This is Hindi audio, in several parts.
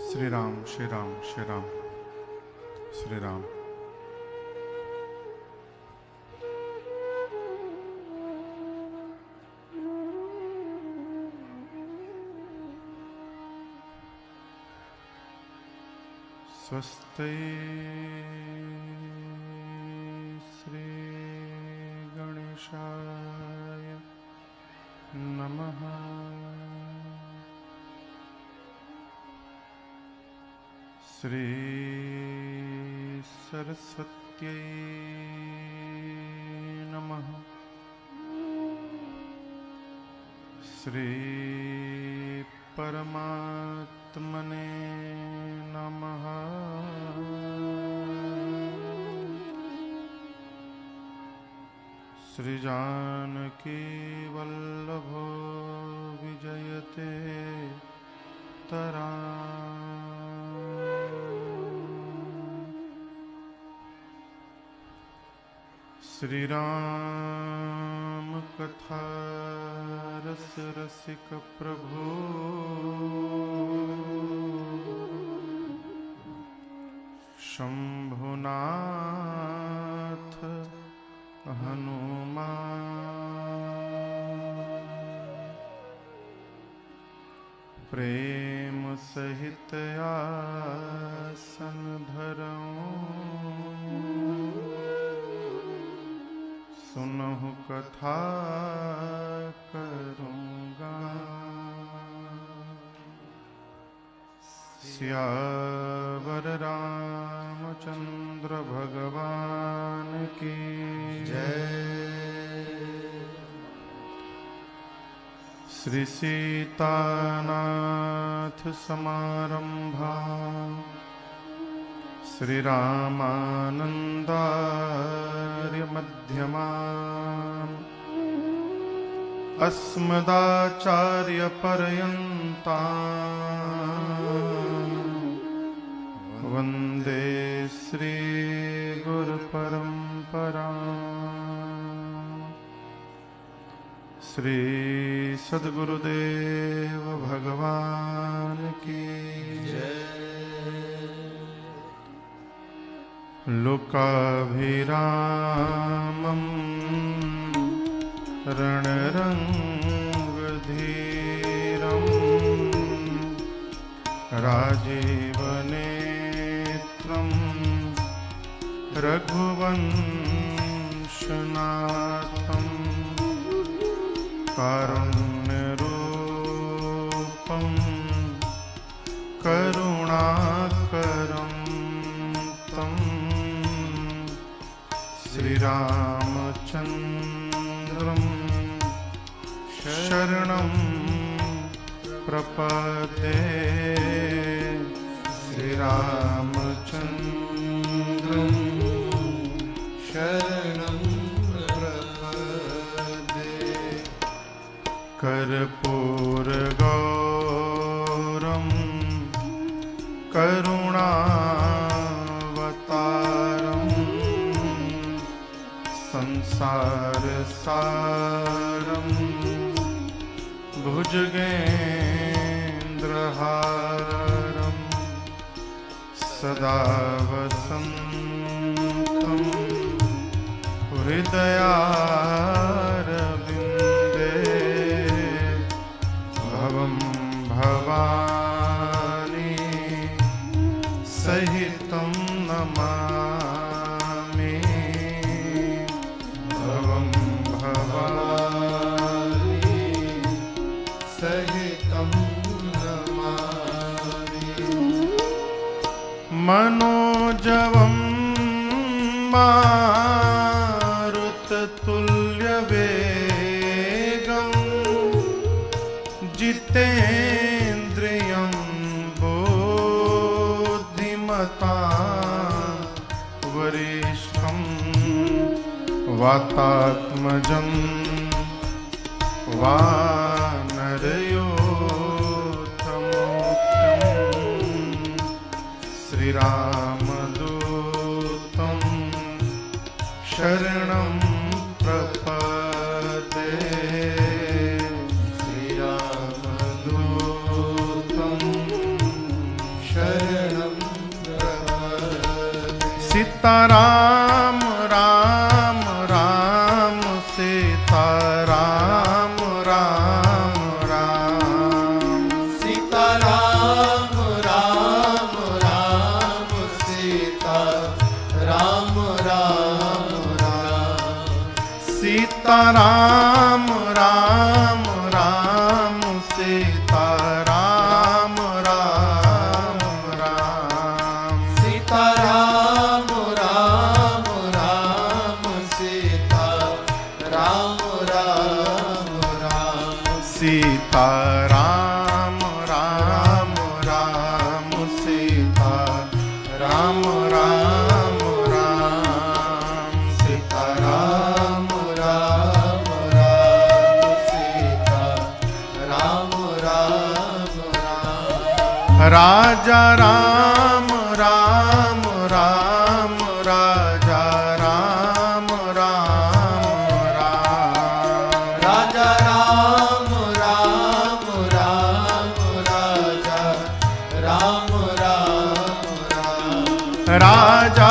श्री राम श्री राम श्री राम श्री राम। स्वस्ति श्री गणेशाय नमः। श्री सरस्वत्यै नमः। श्री परमात्मने नमः। श्री जानकी वल्लभो विजयते तराम्। श्री राम कथा रस रसिक प्रभु शंभुनाथ हनुमान। प्रेम सहित आसन धरऊं सुनहु कथा करूँगा। सियावर रामचंद्र भगवान की जय। श्री सीतानाथ समारंभा श्री रामानंदार्य मध्यमाम् अस्मदाचार्य पर्यन्ताम् वन्दे श्री गुरु परम्पराम्। श्री सद्गुरुदेव भगवान की जय। लोकाभिरामं रणरङ्गधीरं राजीवनेत्रं रघुवंशनाथं कारुण्यरूपं करुणाकरं श्री रामचन्द्रं शरणं प्रपद्ये। श्री रामचन्द्रं शरणं प्रपद्ये। कर्पूरगौरं करुणावतारम् संसारसारं भुजगेन्द्रहारं सदा वसन्तं हृदयारविन्दे भवं भवानी सहितं नमामि। मनोजवं मारुततुल्यवेगं जितेन्द्रियं बुद्धिमतां वरिष्ठं वातात्मजं वानरयूथमुख्यं श्री रामदूतं शरणं प्रपद्ये। श्री रामदूतं सीताराम राम राम सीताराम राम राम सीताराम राम राम सीताराम राम राम सीताराम राम राम सीताराम राम राम सीताराम राम राम सीताराम राम राम सीताराम राम राम सीताराम राम राम सीताराम राम राम सीताराम राम राम राजा राम राम राम राजा राम राम राम राजा राम राम राम राजा राम राम राम राजा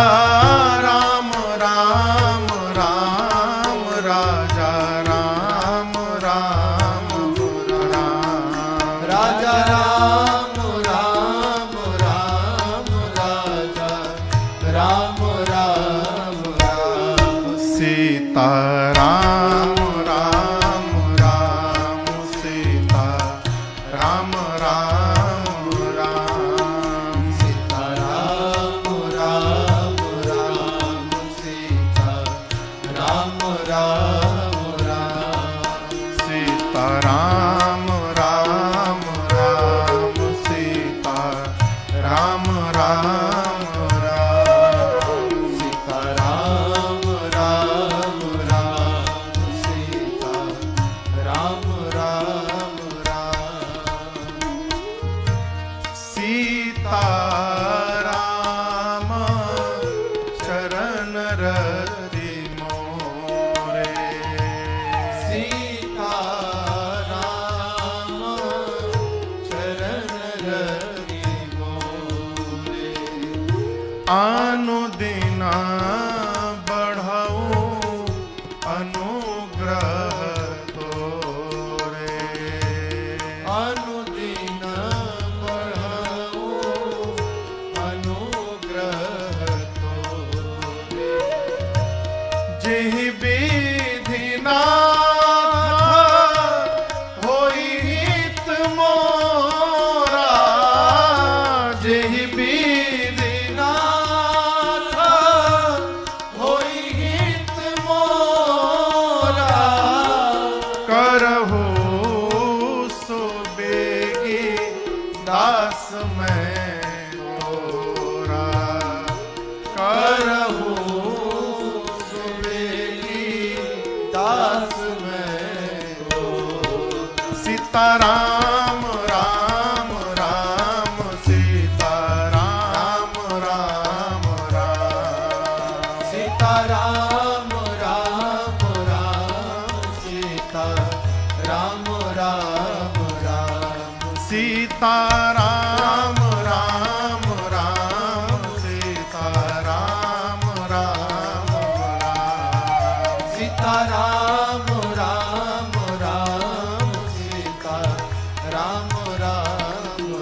राम राम राम राजा राम राम राम राजा राम राम राम राजा राम राम राम सीताराम राम राम सीताराम राम राम सीताराम राम राम सीताराम राम राम सीताराम राम राम सीताराम राम राम सीताराम राम राम सीताराम राम राम सीताराम चरण रति मोरे सीताराम चरण रति मोरे अनुदिन बढ़ऊ अनुग्रह तोरे अनुदिन बढ़ऊ अनुग्रह तोरे जेहि विधि नाथ होई हित मोरा जेहि विधि नाथ होई हित मोरा करहु सो बेगी दास मैं तोरा करहु सुबेली दास मैं हो सीताराम राम राम सीताराम राम राम सीताराम राम राम सीताराम राम राम सीताराम राम राम सीताराम राम राम सीताराम राम राम सीताराम राम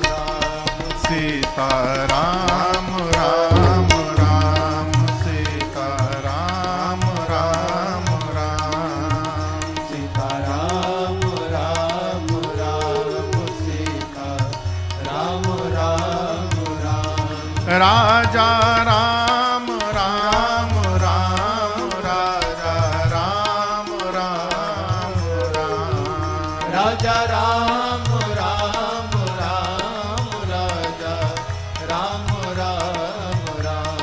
राम सीताराम राम राम सीताराम राम राम सीताराम राम राम सीताराम राम राम राजा राम राम राम राजा राम राम राम राजा राम राम राम राजा राम राम राम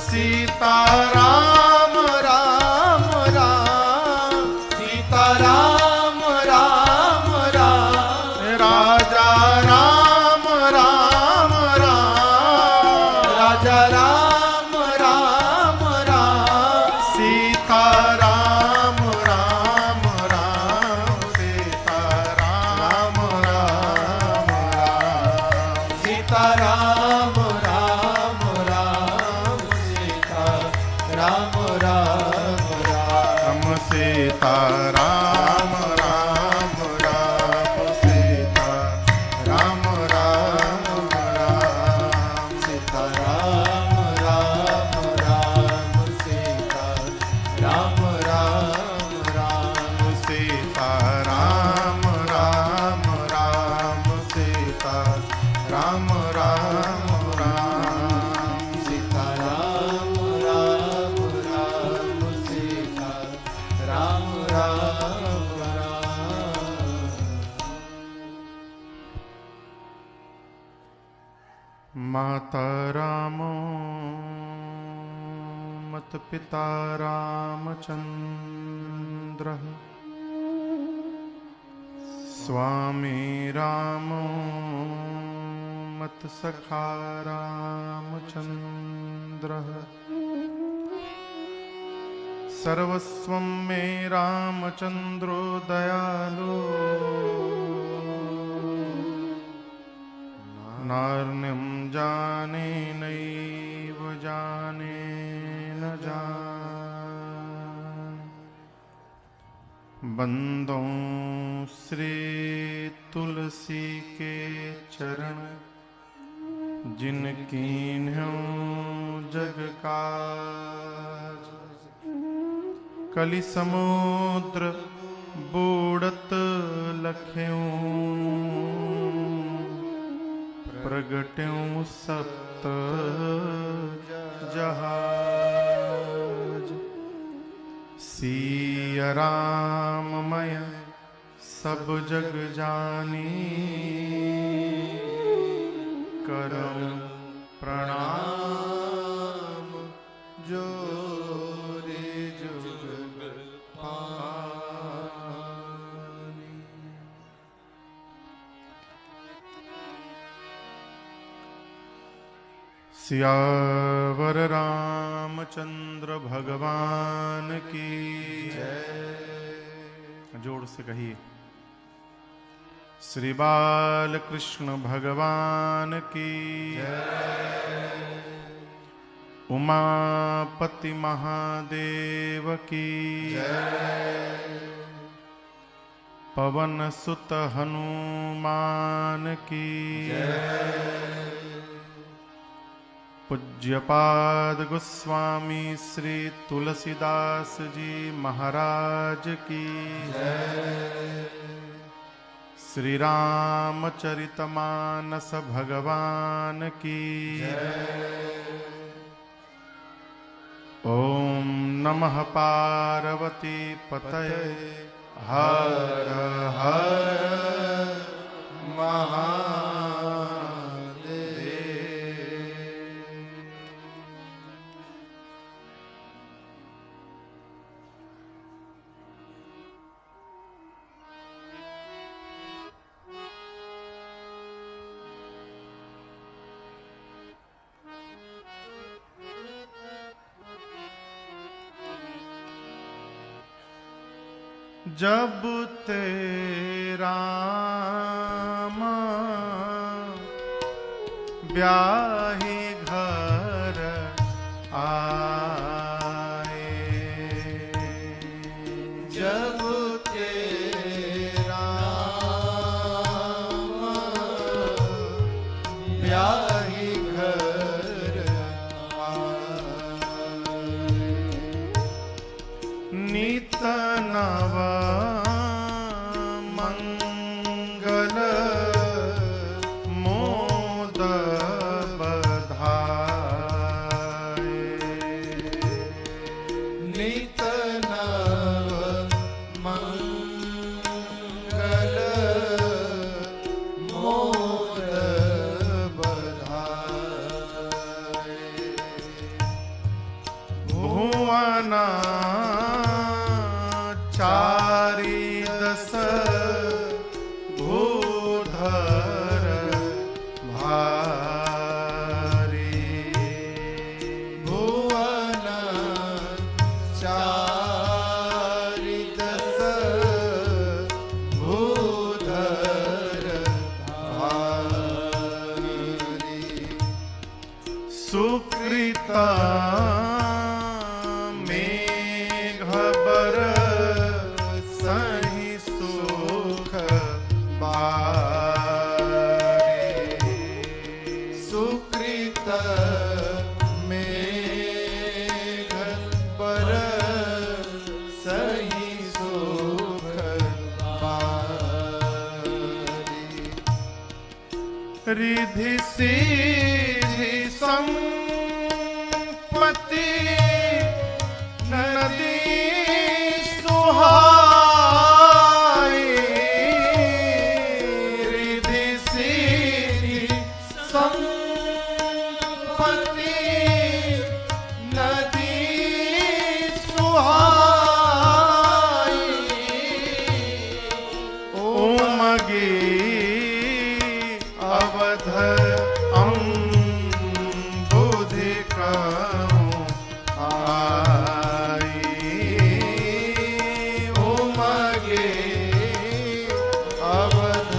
सीताराम राम राम सीताराम राम राम राजा राम राम राम राजा राम राम राम सीताराम राम राम सीताराम राम राम सीताराम राम राम सीताराम माता रामो मत पिता रामचन्द्रः स्वामी रामो मत सखा रामचन्द्रः सर्वस्वं मे रामचन्द्रो दयालु नार्यं जाने नैव जाने न जाने बंदों श्री तुलसी के चरण जिनकी जग काज कलि समुद्र बूढ़त लख्यों प्रगट्यों सप्त जहाज सिया राममय सब जग जानी करम प्रणाम जोरे जुग पानी। सियावर रामचंद्र भगवान की जय। जोर से कहिए श्री बाल कृष्ण भगवान की जय। उमापति महादेव की जय। पवन सुत हनुमान की जय। पूज्यपाद गोस्वामी श्री तुलसीदास जी महाराज की जय। श्री रामचरितमानस भगवान की जय। ओम नमः पार्वती पतये हर हर महादेव। जब तेरा ब्याही घर आए, जब तेरा ब्याही घर आए, नित नव मंगल मोद बधाए, नित नव मंगल मोद बधाए, भुवना चारि दस भूधर भारी, भुवन चारि दस भूधर भारी, सुकृता मेघबर सहि सुख बारी, सुकृत मेघ पर सही सुख बारी, रिधि सिद्धि संपत्ति नदी सुहाई, रिधि सिद्धि संपत्ति उमगे अवध अम्बुधि कहूँ आई उमगे अवध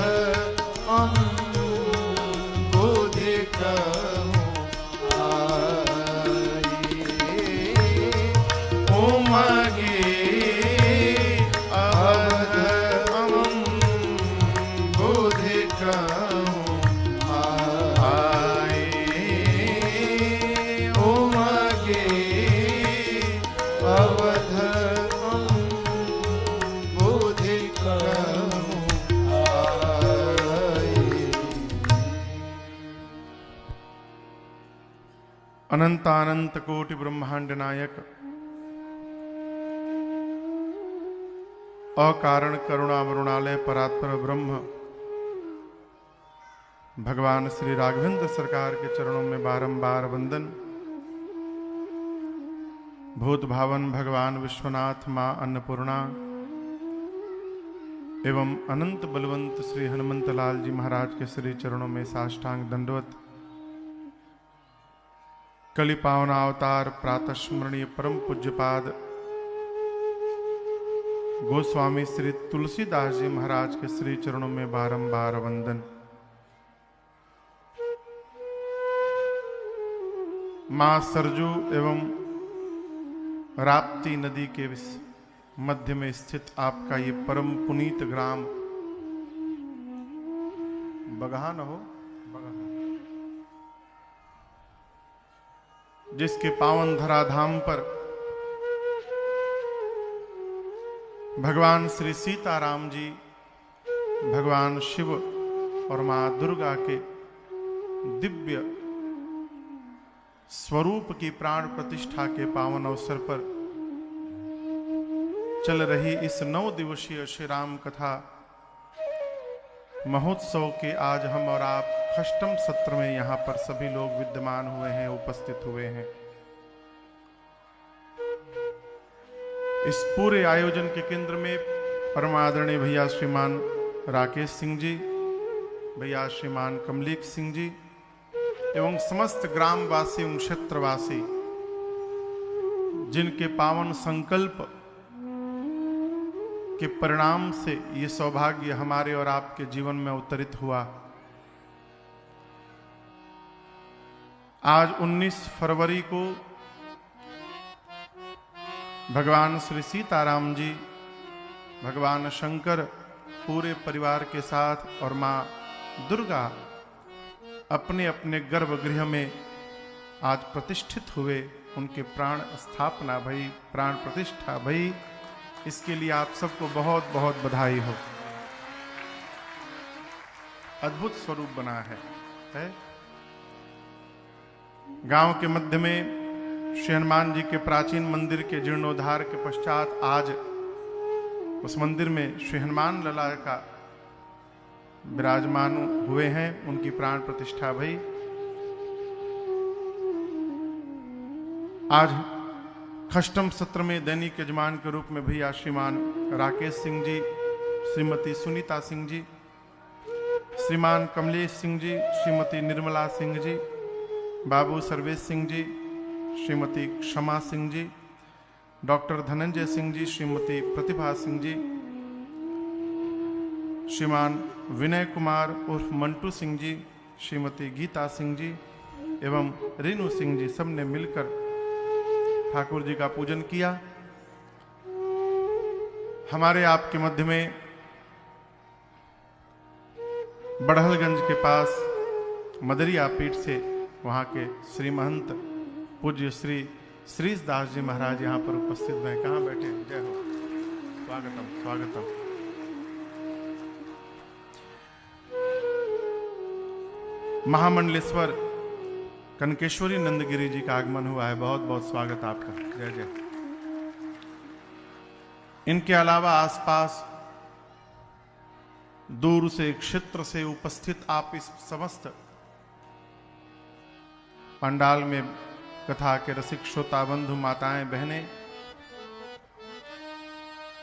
अम्बुधि कहूँ आई उमगे अवध अम्बुधि कहूँ आए उमगे अवध अम्बुधि कहूँ आई। अनंतानंत कोटि ब्रह्मांड नायक अकारण करुणा मरुणालय परात्पर ब्रह्म भगवान श्री राघवेंद्र सरकार के चरणों में बारंबार वंदन। भूत भावन भगवान विश्वनाथ मां अन्नपूर्णा एवं अनंत बलवंत श्री हनुमंत लाल जी महाराज के श्री चरणों में साष्टांग दंडवत। कलि पावना अवतार प्रातः स्मरणीय परम पूज्यपाद गोस्वामी श्री तुलसीदास जी महाराज के श्री चरणों में बारंबार वंदन। मां सरजू एवं राप्ती नदी के मध्य में स्थित आपका ये परम पुनीत ग्राम बगहा न हो बगहा, जिसके पावन धराधाम पर भगवान श्री सीताराम जी, भगवान शिव और मां दुर्गा के दिव्य स्वरूप की प्राण प्रतिष्ठा के पावन अवसर पर चल रही इस 9 दिवसीय श्री राम कथा महोत्सव के आज हम और आप षष्ठम सत्र में यहां पर सभी लोग विद्यमान हुए हैं, उपस्थित हुए हैं। इस पूरे आयोजन के केंद्र में परमादरणीय भैया श्रीमान राकेश सिंह जी, भैया श्रीमान कमलीक सिंह जी एवं समस्त ग्रामवासी एवं क्षेत्रवासी, जिनके पावन संकल्प के परिणाम से ये सौभाग्य हमारे और आपके जीवन में अवतरित हुआ। आज 19 फरवरी को भगवान श्री सीताराम जी, भगवान शंकर पूरे परिवार के साथ और मां दुर्गा अपने अपने गर्भगृह में आज प्रतिष्ठित हुए। उनके प्राण स्थापना भई, प्राण प्रतिष्ठा भई। इसके लिए आप सबको बहुत बहुत बधाई हो। अद्भुत स्वरूप बना है? गांव के मध्य में श्री हनुमान जी के प्राचीन मंदिर के जीर्णोद्धार के पश्चात आज उस मंदिर में श्री हनुमान लला का विराजमान हुए हैं, उनकी प्राण प्रतिष्ठा भई। आज षष्ठम सत्र में दैनिक यजमान के रूप में भैया श्रीमान राकेश सिंह जी, श्रीमती सुनीता सिंह जी, श्रीमान कमलेश सिंह जी, श्रीमती निर्मला सिंह जी, बाबू सर्वेश सिंह जी, श्रीमती क्षमा सिंह जी, डॉक्टर धनंजय सिंह जी, श्रीमती प्रतिभा सिंह जी, श्रीमान विनय कुमार उर्फ मंटू सिंह जी, श्रीमती गीता सिंह जी एवं रेणु सिंह जी, सबने मिलकर ठाकुर जी का पूजन किया। हमारे आपके मध्य में बड़हलगंज के पास मदरिया पीठ से वहां के श्री महंत पूज्य श्री श्रीश दास जी महाराज यहाँ पर उपस्थित हैं। कहाँ बैठे? जय हो, स्वागतम स्वागतम। महामंडलेश्वर कनकेश्वरी नंदगिरी जी का आगमन हुआ है, बहुत बहुत स्वागत आपका। जय जय। इनके अलावा आसपास दूर से क्षेत्र से उपस्थित आप इस समस्त पंडाल में कथा के रसिक श्रोता बंधु माताएं बहनें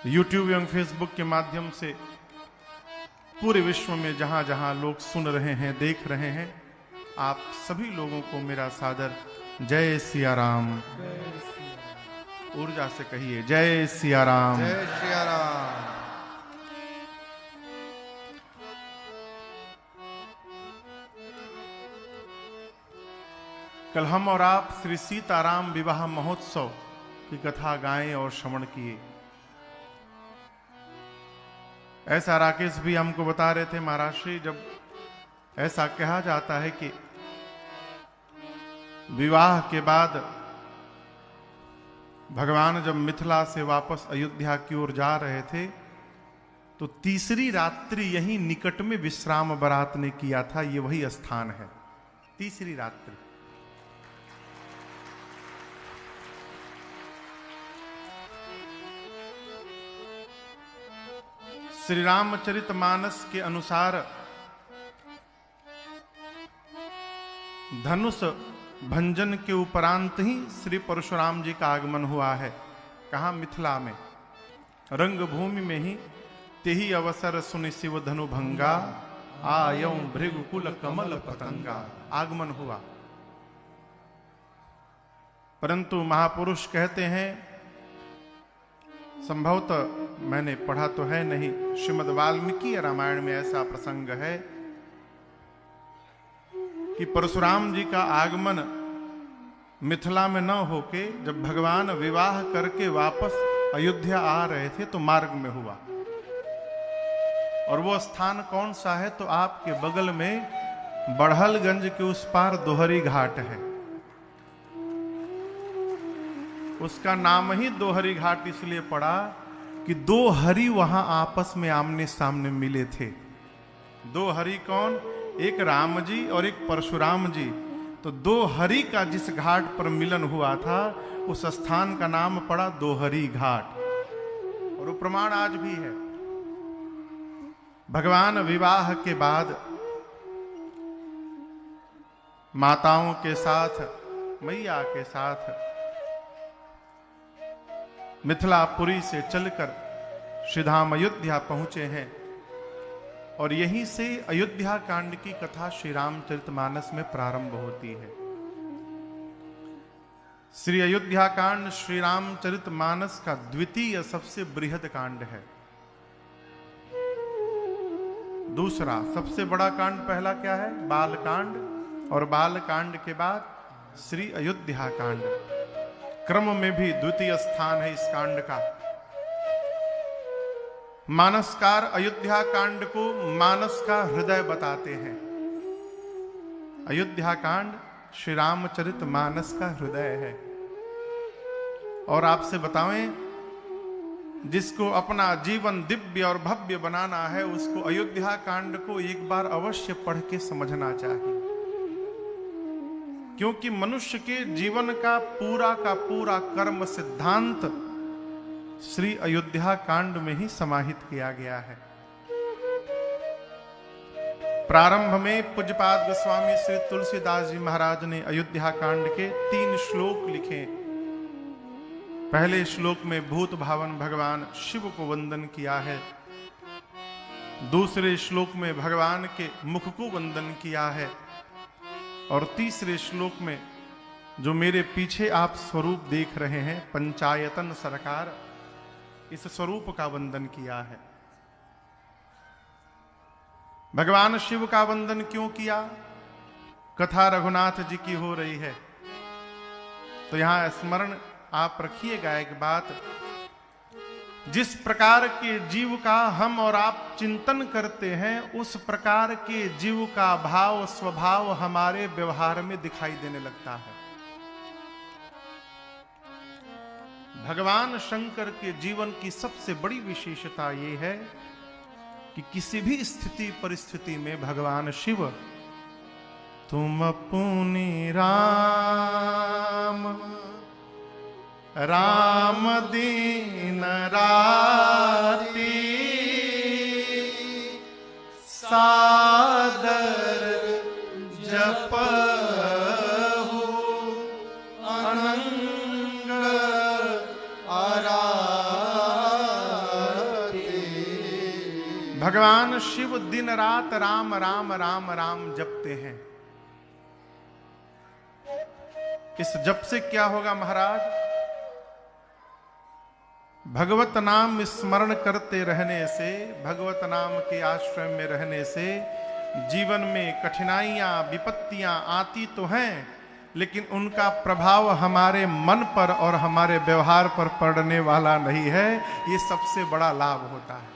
YouTube एवं Facebook के माध्यम से पूरे विश्व में जहां जहां लोग सुन रहे हैं, देख रहे हैं, आप सभी लोगों को मेरा सादर जय सिया राम। ऊर्जा से कहिए जय सिया राम। जय सिया राम। कल हम और आप श्री सीताराम विवाह महोत्सव की कथा गाएं और श्रवण किए। ऐसा राकेश भी हमको बता रहे थे महाराष्ट्री, जब ऐसा कहा जाता है कि विवाह के बाद भगवान जब मिथिला से वापस अयोध्या की ओर जा रहे थे तो तीसरी रात्रि यहीं निकट में विश्राम बारात ने किया था। ये वही स्थान है, तीसरी रात्रि। श्री रामचरितमानस के अनुसार धनुष भंजन के उपरांत ही श्री परशुराम जी का आगमन हुआ है। कहाँ? मिथिला में, रंगभूमि में ही। तेही अवसर सुनि शिव धनु भंगा, आयौ भृगुकुल कमल पतंगा। आगमन हुआ। परंतु महापुरुष कहते हैं, संभवतः मैंने पढ़ा तो है नहीं, श्रीमद् वाल्मीकि रामायण में ऐसा प्रसंग है कि परशुराम जी का आगमन मिथिला में न होके जब भगवान विवाह करके वापस अयोध्या आ रहे थे तो मार्ग में हुआ। और वो स्थान कौन सा है? तो आपके बगल में बड़हलगंज के उस पार दोहरी घाट है। उसका नाम ही दोहरी घाट इसलिए पड़ा कि दो हरि वहां आपस में आमने सामने मिले थे। दो हरि कौन? एक राम जी और एक परशुराम जी। तो दो हरि का जिस घाट पर मिलन हुआ था उस स्थान का नाम पड़ा दोहरी घाट। और वो प्रमाण आज भी है। भगवान विवाह के बाद माताओं के साथ, मैया के साथ मिथिलापुरी से चलकर श्रीधाम अयोध्या पहुंचे हैं। और यहीं से अयोध्या कांड की कथा श्री रामचरितमानस में प्रारंभ होती है। श्री अयोध्या कांड श्री रामचरितमानस का द्वितीय सबसे बृहद कांड है। दूसरा सबसे बड़ा कांड पहला क्या है? बाल कांड। और बाल कांड के बाद श्री अयोध्या कांड। क्रम में भी द्वितीय स्थान है इस कांड का। मानसकार अयोध्या कांड को मानस का हृदय बताते हैं। अयोध्या कांड श्री रामचरितमानस का हृदय है। और आपसे बताएं, जिसको अपना जीवन दिव्य और भव्य बनाना है उसको अयोध्या कांड को एक बार अवश्य पढ़ के समझना चाहिए। क्योंकि मनुष्य के जीवन का पूरा कर्म सिद्धांत श्री अयोध्या कांड में ही समाहित किया गया है। प्रारंभ में पूज्यपाद गोस्वामी श्री तुलसीदास जी महाराज ने अयोध्या कांड के 3 श्लोक लिखे। पहले श्लोक में भूत भावन भगवान शिव को वंदन किया है। दूसरे श्लोक में भगवान के मुख को वंदन किया है। और तीसरे श्लोक में जो मेरे पीछे आप स्वरूप देख रहे हैं, पंचायतन सरकार, इस स्वरूप का वंदन किया है। भगवान शिव का वंदन क्यों किया? कथा रघुनाथ जी की हो रही है तो यहां स्मरण आप रखिएगा एक बात। जिस प्रकार के जीव का हम और आप चिंतन करते हैं उस प्रकार के जीव का भाव स्वभाव हमारे व्यवहार में दिखाई देने लगता है। भगवान शंकर के जीवन की सबसे बड़ी विशेषता यह है कि किसी भी स्थिति परिस्थिति में भगवान शिव, तुम पुनि राम राम दीन राती सादर जपहु अनंग आराते। भगवान शिव दिन रात राम राम राम राम जपते हैं। इस जप से क्या होगा महाराज? भगवत नाम स्मरण करते रहने से, भगवत नाम के आश्रय में रहने से जीवन में कठिनाइयां विपत्तियां आती तो हैं, लेकिन उनका प्रभाव हमारे मन पर और हमारे व्यवहार पर पड़ने वाला नहीं है। ये सबसे बड़ा लाभ होता है।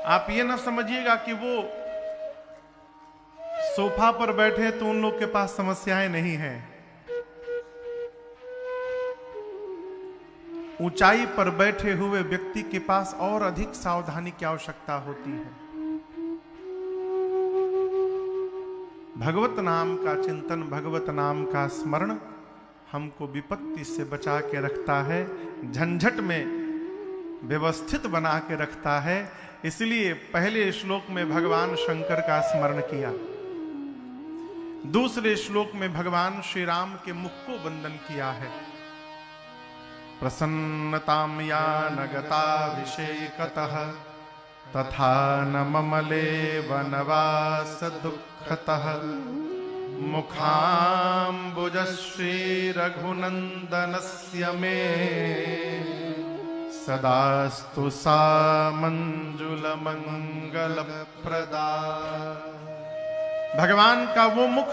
आप ये ना समझिएगा कि वो सोफा पर बैठे तो उन लोग के पास समस्याएं नहीं हैं। ऊंचाई पर बैठे हुए व्यक्ति के पास और अधिक सावधानी की आवश्यकता होती है। भगवत नाम का चिंतन, भगवत नाम का स्मरण हमको विपत्ति से बचा के रखता है, झंझट में व्यवस्थित बना के रखता है। इसलिए पहले श्लोक में भगवान शंकर का स्मरण किया, दूसरे श्लोक में भगवान श्री राम के मुख को वंदन किया है। प्रसन्नताम या नगताभिषेकतः तथा न ममले वनवास दुःखतः मुखाम्बुजश्री रघुनंदनस्य मे सदास्तु सा मंजुल मंगल प्रदा। भगवान का वो मुख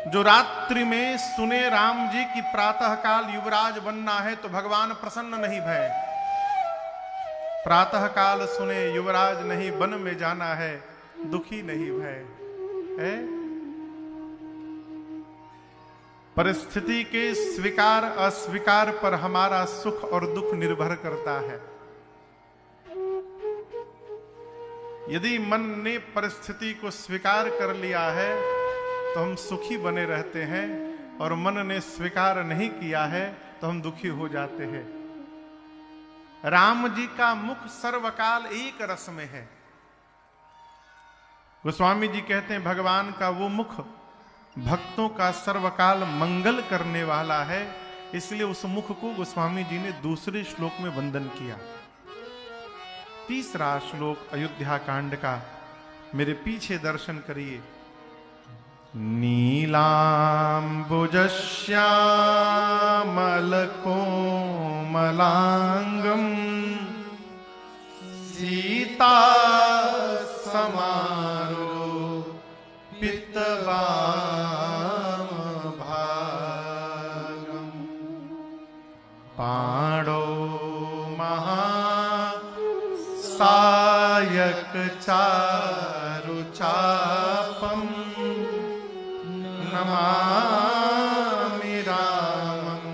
जो रात्रि में सुने राम जी की प्रातः काल युवराज बनना है तो भगवान प्रसन्न नहीं भय। प्रातः काल सुने युवराज नहीं वन में जाना है, दुखी नहीं भय है। परिस्थिति के स्वीकार अस्वीकार पर हमारा सुख और दुख निर्भर करता है। यदि मन ने परिस्थिति को स्वीकार कर लिया है तो हम सुखी बने रहते हैं, और मन ने स्वीकार नहीं किया है तो हम दुखी हो जाते हैं। राम जी का मुख सर्वकाल एक रस में है। गोस्वामी जी कहते हैं भगवान का वो मुख भक्तों का सर्वकाल मंगल करने वाला है, इसलिए उस मुख को गोस्वामी जी ने दूसरे श्लोक में वंदन किया। तीसरा श्लोक अयोध्या कांड का मेरे पीछे दर्शन करिए। नीलाम्बुजश्यामलकोमलांगं सीता समारोपितवामभागं पाणौ महासायक चारुचापं नमामि रामं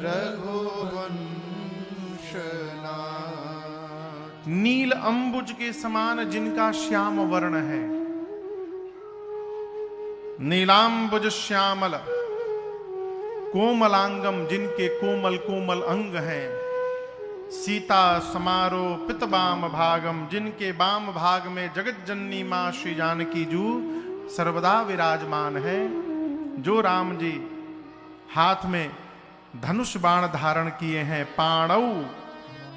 रघुवंशनाथ। नील अंबुज के समान जिनका श्याम वर्ण है, नीलांबुज श्यामल कोमलांगम जिनके कोमल कोमल अंग हैं, सीता समारोपित बाम भागम जिनके बाम भाग में जगत जननी मां श्री जानकी जू सर्वदा विराजमान है। जो राम जी हाथ में धनुष बाण धारण किए हैं, पाणौ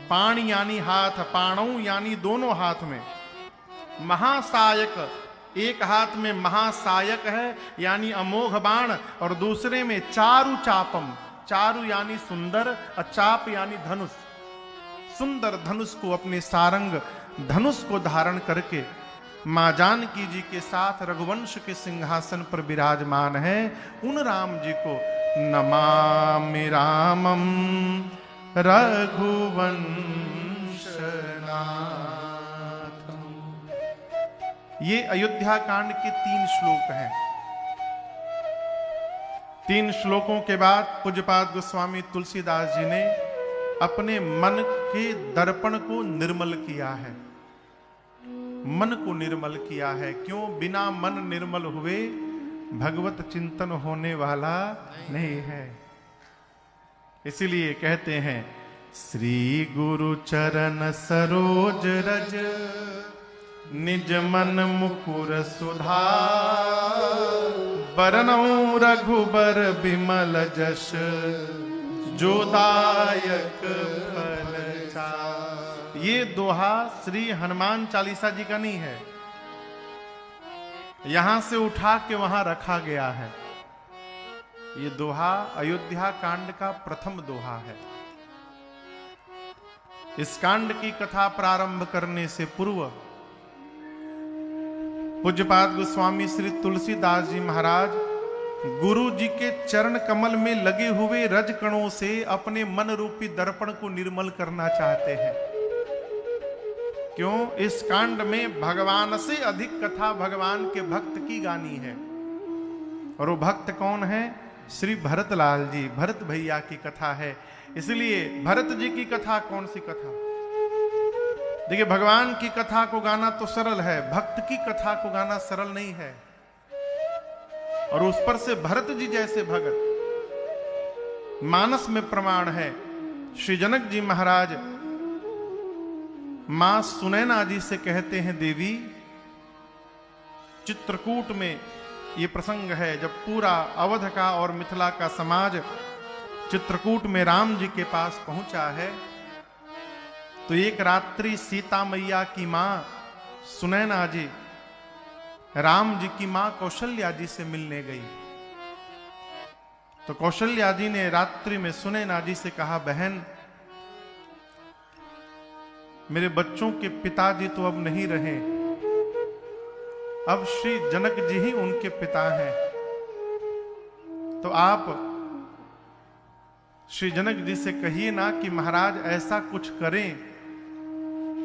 पाणी यानी हाथ, पाणौ यानी दोनों हाथ में, महासायक एक हाथ में महासायक है यानी अमोघ बाण, और दूसरे में चारु चापम, चारु यानी सुंदर और चाप यानी धनुष, सुंदर धनुष को अपने सारंग धनुष को धारण करके मां जानकी जी के साथ रघुवंश के सिंहासन पर विराजमान है। उन राम जी को नमामि रामं रघुवंशनाथं। ये अयोध्या कांड के 3 श्लोक हैं। 3 श्लोकों के बाद पूज्यपाद गोस्वामी तुलसीदास जी ने अपने मन के दर्पण को निर्मल किया है, मन को निर्मल किया है। क्यों? बिना मन निर्मल हुए भगवत चिंतन होने वाला नहीं है। इसीलिए कहते हैं श्री गुरु चरण सरोज रज निज मन मुकुर सुधार, बरनौ रघुबर बिमल जस जोदायक फल चार। ये दोहा श्री हनुमान चालीसा जी का नहीं है, यहां से उठा के वहां रखा गया है। ये दोहा अयोध्या कांड का प्रथम दोहा है। इस कांड की कथा प्रारंभ करने से पूर्व पूज्यपाद गोस्वामी श्री तुलसीदास जी महाराज गुरु जी के चरण कमल में लगे हुए रजकणों से अपने मन रूपी दर्पण को निर्मल करना चाहते हैं। क्यों? इस कांड में भगवान से अधिक कथा भगवान के भक्त की गानी है। और वो भक्त कौन है? श्री भरतलाल जी, भरत भैया की कथा है। इसलिए भरत जी की कथा कौन सी कथा? देखिए, भगवान की कथा को गाना तो सरल है, भक्त की कथा को गाना सरल नहीं है। और उस पर से भरत जी जैसे भगत। मानस में प्रमाण है, श्री जनक जी महाराज मां सुनैना जी से कहते हैं, देवी, चित्रकूट में ये प्रसंग है जब पूरा अवध का और मिथिला का समाज चित्रकूट में राम जी के पास पहुंचा है, तो एक रात्रि सीता मैया की मां सुनैना जी राम जी की मां कौशल्या जी से मिलने गई। तो कौशल्या जी ने रात्रि में सुनैना जी से कहा, बहन, मेरे बच्चों के पिताजी तो अब नहीं रहे, अब श्री जनक जी ही उनके पिता हैं। तो आप श्री जनक जी से कहिए ना कि महाराज ऐसा कुछ करें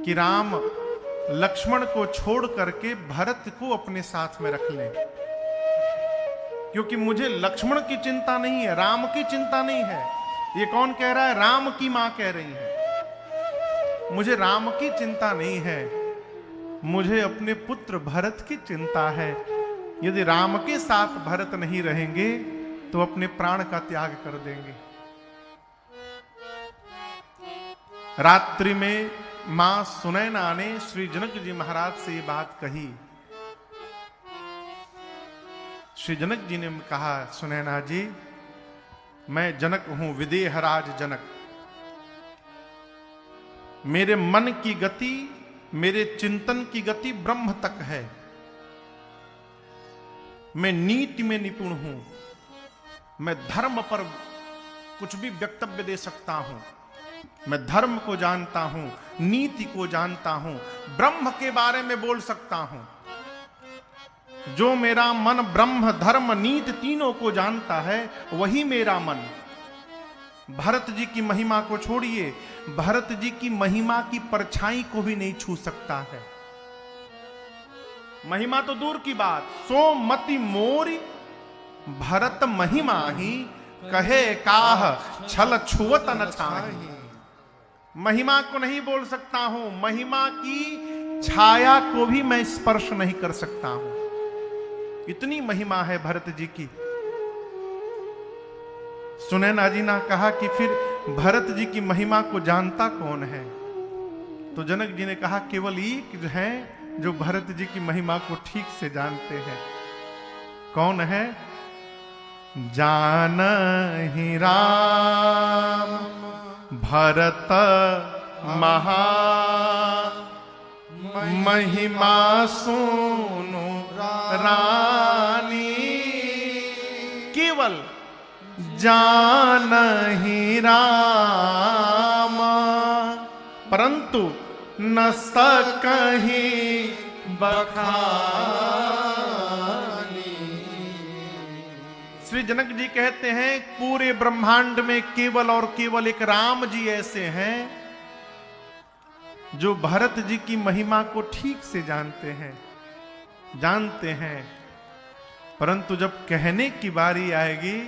कि राम लक्ष्मण को छोड़ करके भरत को अपने साथ में रख लें, क्योंकि मुझे लक्ष्मण की चिंता नहीं है, राम की चिंता नहीं है। ये कौन कह रहा है? राम की मां कह रही है। मुझे राम की चिंता नहीं है, मुझे अपने पुत्र भरत की चिंता है। यदि राम के साथ भरत नहीं रहेंगे तो अपने प्राण का त्याग कर देंगे। रात्रि में मां सुनैना ने श्री जनक जी महाराज से ये बात कही। श्री जनक जी ने कहा, सुनैना जी, मैं जनक हूं, विदेहराज जनक। मेरे मन की गति, मेरे चिंतन की गति ब्रह्म तक है। मैं नीति में निपुण हूं, मैं धर्म पर कुछ भी वक्तव्य दे सकता हूं, मैं धर्म को जानता हूं, नीति को जानता हूं, ब्रह्म के बारे में बोल सकता हूं। जो मेरा मन ब्रह्म धर्म नीति तीनों को जानता है, वही मेरा मन। भरत जी की महिमा को छोड़िए, भरत जी की महिमा की परछाई को भी नहीं छू सकता है। महिमा तो दूर की बात, सो मति मोरी भरत महिमा ही, कहे काह छल छुवत न छाही। महिमा को नहीं बोल सकता हूं, महिमा की छाया को भी मैं स्पर्श नहीं कर सकता हूं। इतनी महिमा है भरत जी की। सुनैना जी ने कहा कि फिर भरत जी की महिमा को जानता कौन है? तो जनक जी ने कहा, केवल एक है जो भरत जी की महिमा को ठीक से जानते हैं। कौन है? जानहि राम भरत महा महिमा सुनु रानी। केवल जानहि राम परंतु न सकहि बखानी। श्री जनक जी कहते हैं, पूरे ब्रह्मांड में केवल और केवल एक राम जी ऐसे हैं जो भरत जी की महिमा को ठीक से जानते हैं। परंतु जब कहने की बारी आएगी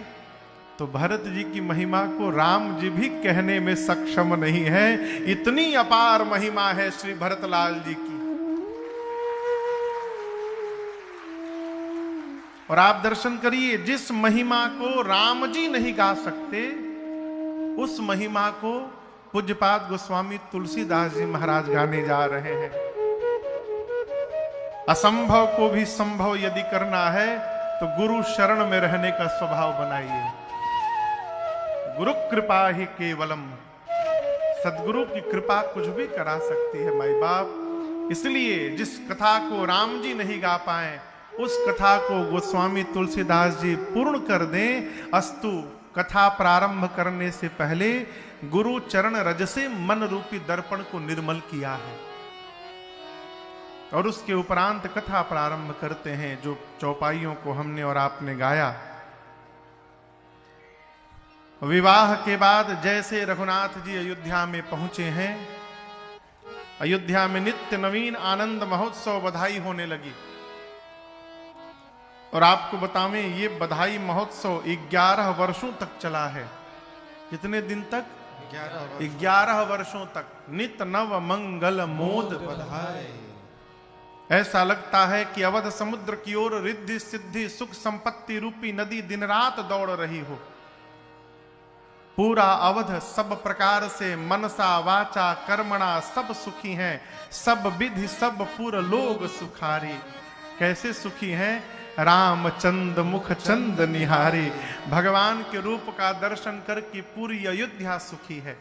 तो भरत जी की महिमा को राम जी भी कहने में सक्षम नहीं है। इतनी अपार महिमा है श्री भरतलाल जी की। और आप दर्शन करिए, जिस महिमा को राम जी नहीं गा सकते, उस महिमा को पूज्यपाद गोस्वामी तुलसीदास जी महाराज गाने जा रहे हैं। असंभव को भी संभव यदि करना है तो गुरु शरण में रहने का स्वभाव बनाइए। गुरु कृपा ही केवलम। सदगुरु की कृपा कुछ भी करा सकती है माई बाप। इसलिए जिस कथा को राम जी नहीं गा पाए, उस कथा को गोस्वामी तुलसीदास जी पूर्ण कर दें। अस्तु कथा प्रारंभ करने से पहले गुरु चरण रज से मन रूपी दर्पण को निर्मल किया है, और उसके उपरांत कथा प्रारंभ करते हैं, जो चौपाइयों को हमने और आपने गाया। विवाह के बाद जैसे रघुनाथ जी अयोध्या में पहुंचे हैं, अयोध्या में नित्य नवीन आनंद महोत्सव बधाई होने लगी। और आपको बतावें, ये बधाई महोत्सव 11 वर्षों तक चला है। कितने दिन तक? 11 वर्षों तक। नित नव मंगल मोद बधाई। ऐसा लगता है कि अवध समुद्र की ओर रिद्धि सिद्धि सुख संपत्ति रूपी नदी दिन रात दौड़ रही हो। पूरा अवध सब प्रकार से मनसा वाचा कर्मणा सब सुखी हैं, सब विधि सब पुर लोग सुखारी। कैसे सुखी हैं? रामचंद मुख चंद निहारी। भगवान के रूप का दर्शन करके पूरी अयोध्या सुखी है।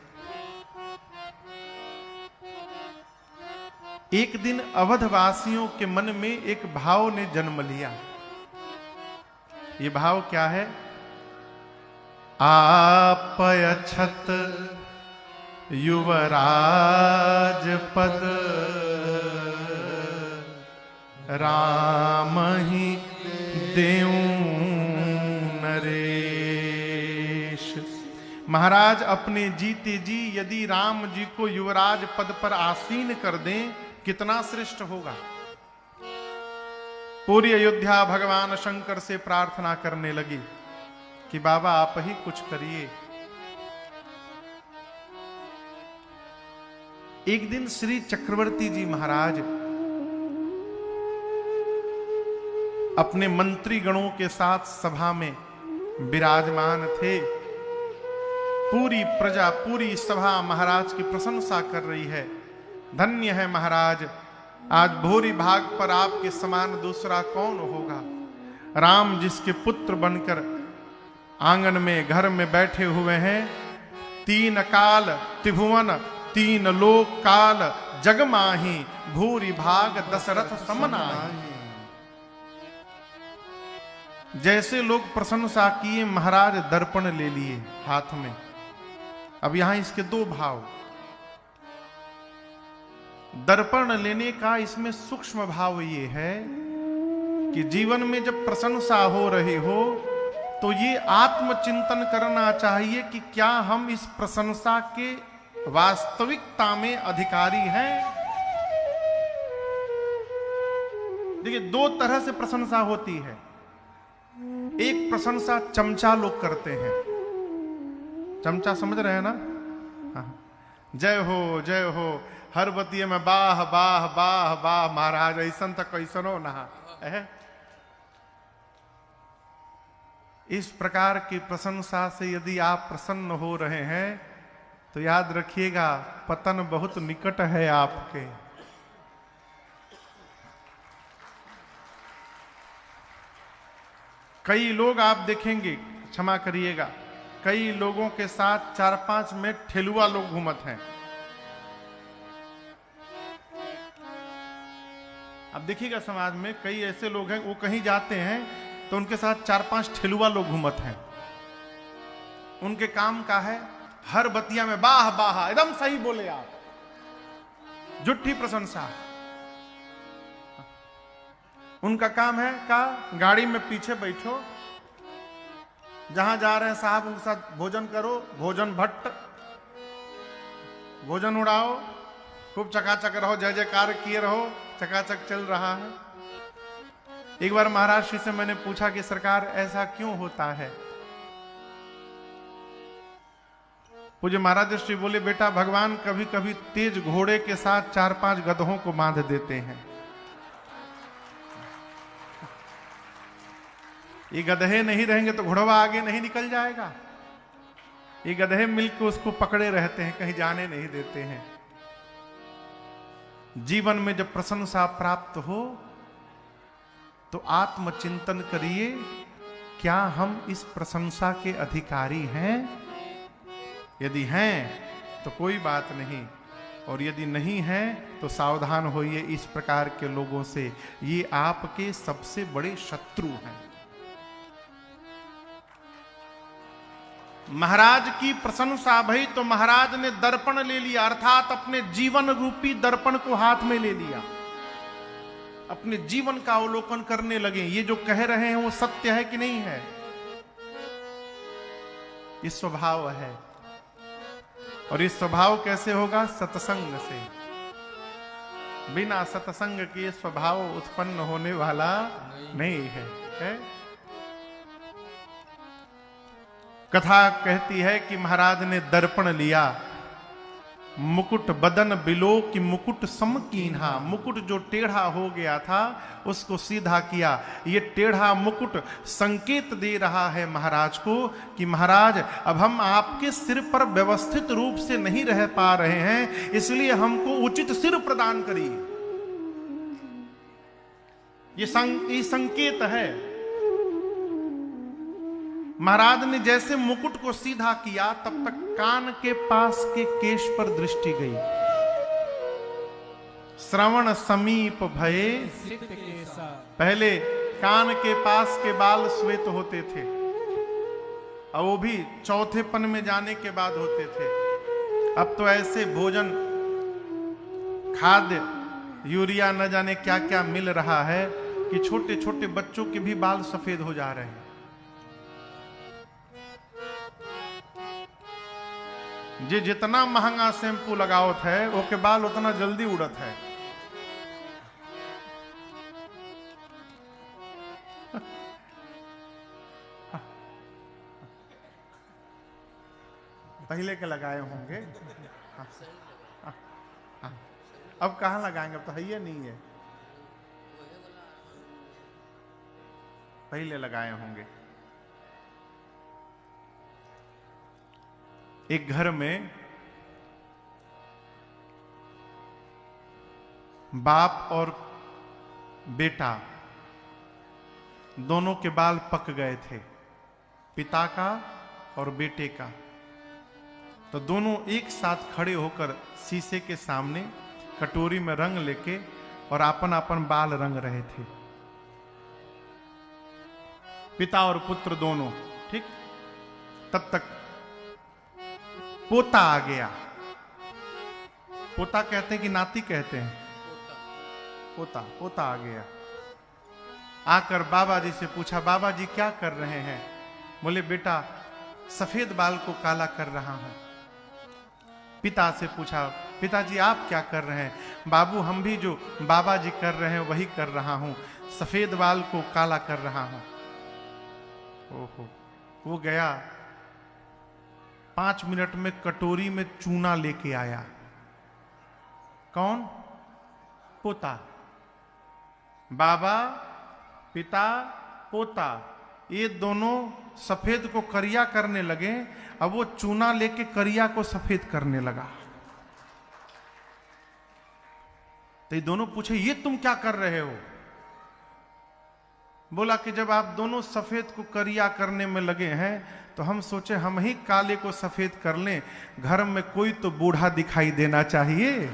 एक दिन अवधवासियों के मन में एक भाव ने जन्म लिया। ये भाव क्या है? आपयछत युवराज पद, राम ही देऊं नरेश। महाराज अपने जीते जी यदि राम जी को युवराज पद पर आसीन कर दें, कितना श्रेष्ठ होगा। पूरी अयोध्या भगवान शंकर से प्रार्थना करने लगी कि बाबा आप ही कुछ करिए। एक दिन श्री चक्रवर्ती जी महाराज अपने मंत्री गणों के साथ सभा में विराजमान थे। पूरी प्रजा पूरी सभा महाराज की प्रशंसा कर रही है। धन्य है महाराज, आज भूरी भाग पर आपके समान दूसरा कौन होगा। राम जिसके पुत्र बनकर आंगन में घर में बैठे हुए हैं। 3 काल त्रिभुवन 3 लोक काल जग माही, भूरी भाग दशरथ समनाही। जैसे लोग प्रशंसा किए, महाराज दर्पण ले लिए हाथ में। अब यहां इसके 2 भाव। दर्पण लेने का इसमें सूक्ष्म भाव ये है कि जीवन में जब प्रशंसा हो रही हो तो ये आत्मचिंतन करना चाहिए कि क्या हम इस प्रशंसा के वास्तविकता में अधिकारी हैं। देखिए 2 तरह से प्रशंसा होती है। एक प्रशंसा चमचा लोग करते हैं। चमचा समझ रहे हैं ना? जय हो हर बतिये में बाह बाह बाह बाह महाराज ऐसन तक कैसन हो नहा। इस प्रकार की प्रशंसा से यदि आप प्रसन्न हो रहे हैं तो याद रखिएगा पतन बहुत निकट है आपके। कई लोग आप देखेंगे, क्षमा करिएगा, कई लोगों के साथ 4-5 में ठेलुआ लोग घूमत हैं। अब देखिएगा समाज में कई ऐसे लोग हैं, वो कहीं जाते हैं तो उनके साथ 4-5 ठेलुआ लोग घूमत हैं। उनके काम का है हर बतिया में बाह बाह, एकदम सही बोले आप, झूठी प्रशंसा। उनका काम है का गाड़ी में पीछे बैठो, जहां जा रहे हैं साहब उनके साथ भोजन करो, भोजन भट्ट, भोजन उड़ाओ, खूब चकाचक रहो, जय जयकार किए रहो, चकाचक चल रहा है। एक बार महाराज श्री से मैंने पूछा कि सरकार ऐसा क्यों होता है। पूज्य महाराज श्री बोले, बेटा भगवान कभी कभी तेज घोड़े के साथ 4-5 गधों को बांध देते हैं। ये गधे नहीं रहेंगे तो घोड़वा आगे नहीं निकल जाएगा। ये गधे मिलकर उसको पकड़े रहते हैं, कहीं जाने नहीं देते हैं। जीवन में जब प्रशंसा प्राप्त हो तो आत्मचिंतन करिए, क्या हम इस प्रशंसा के अधिकारी हैं। यदि हैं तो कोई बात नहीं, और यदि नहीं हैं तो सावधान होइए इस प्रकार के लोगों से, ये आपके सबसे बड़े शत्रु हैं। महाराज की प्रशंसा भई तो महाराज ने दर्पण ले लिया, अर्थात अपने जीवन रूपी दर्पण को हाथ में ले लिया, अपने जीवन का अवलोकन करने लगे। ये जो कह रहे हैं वो सत्य है कि नहीं है? ये स्वभाव है, और ये स्वभाव कैसे होगा? सत्संग से। बिना सत्संग के स्वभाव उत्पन्न होने वाला नहीं है? कथा कहती है कि महाराज ने दर्पण लिया, मुकुट बदन बिलो कि मुकुट सम कीन्हा, मुकुट जो टेढ़ा हो गया था उसको सीधा किया। ये टेढ़ा मुकुट संकेत दे रहा है महाराज को कि महाराज अब हम आपके सिर पर व्यवस्थित रूप से नहीं रह पा रहे हैं, इसलिए हमको उचित सिर प्रदान करिए। ये संकेत है। महाराज ने जैसे मुकुट को सीधा किया तब तक कान के पास के केश पर दृष्टि गई। श्रवण समीप भये सित केसा, पहले कान के पास के बाल श्वेत होते थे, और वो भी चौथेपन में जाने के बाद होते थे। अब तो ऐसे भोजन, खाद्य, यूरिया न जाने क्या क्या मिल रहा है कि छोटे छोटे बच्चों के भी बाल सफेद हो जा रहे हैं। जे जितना महंगा शैम्पू लगावत है वो के बाल उतना जल्दी उड़त है। पहले के लगाए होंगे। अब कहाँ लगाएंगे? अब तो है ही नहीं है। पहले लगाए होंगे। एक घर में बाप और बेटा दोनों के बाल पक गए थे, पिता का और बेटे का। तो दोनों एक साथ खड़े होकर शीशे के सामने कटोरी में रंग लेके और अपन अपन बाल रंग रहे थे, पिता और पुत्र दोनों। ठीक, तब तक पोता आ गया। पोता कहते हैं कि नाती कहते हैं? पोता। पोता आ गया, आकर बाबा जी से पूछा, बाबा जी क्या कर रहे हैं? बोले बेटा सफेद बाल को काला कर रहा हूं। पिता से पूछा, पिताजी आप क्या कर रहे हैं? बाबू हम भी जो बाबा जी कर रहे हैं वही कर रहा हूं, सफेद बाल को काला कर रहा हूं। ओहो, वो गया 5 मिनट में कटोरी में चूना लेके आया। कौन? पोता। बाबा, पिता, पोता, ये दोनों सफेद को करिया करने लगे। अब वो चूना लेके करिया को सफेद करने लगा। तो ये दोनों पूछे, ये तुम क्या कर रहे हो? बोला कि जब आप दोनों सफेद को करिया करने में लगे हैं तो हम सोचे हम ही काले को सफेद कर लें, घर में कोई तो बूढ़ा दिखाई देना चाहिए।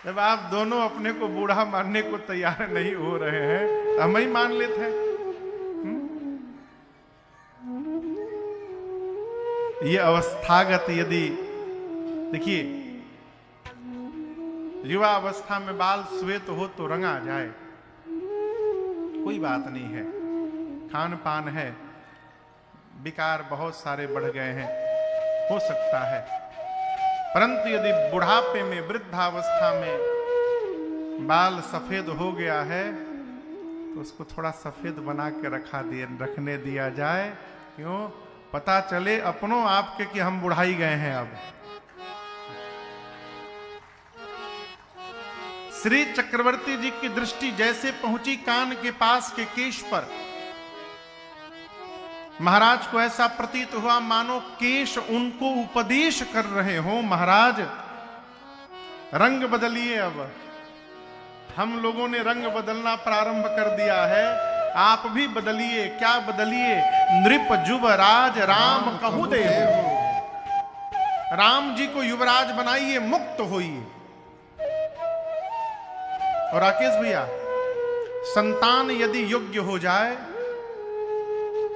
जब आप दोनों अपने को बूढ़ा मानने को तैयार नहीं हो रहे हैं, हम ही मान लेते हैं। ये अवस्थागत, यदि देखिए युवा अवस्था में बाल श्वेत हो तो रंगा जाए, कोई बात नहीं है। खान पान है, विकार बहुत सारे बढ़ गए हैं, हो सकता है। परंतु यदि बुढ़ापे में, वृद्धावस्था में बाल सफेद हो गया है तो उसको थोड़ा सफेद बना के रखने दिया जाए। क्यों? पता चले अपनों आपके कि हम बुढ़ाई गए हैं। अब श्री चक्रवर्ती जी की दृष्टि जैसे पहुंची कान के पास के केश पर, महाराज को ऐसा प्रतीत हुआ मानो केश उनको उपदेश कर रहे हो, महाराज रंग बदलिए। अब हम लोगों ने रंग बदलना प्रारंभ कर दिया है। आप भी बदलिए, क्या बदलिए, नृप जुबराज राम कहू दे। राम जी को युवराज बनाइए, मुक्त होइए। और राकेश भैया, संतान यदि योग्य हो जाए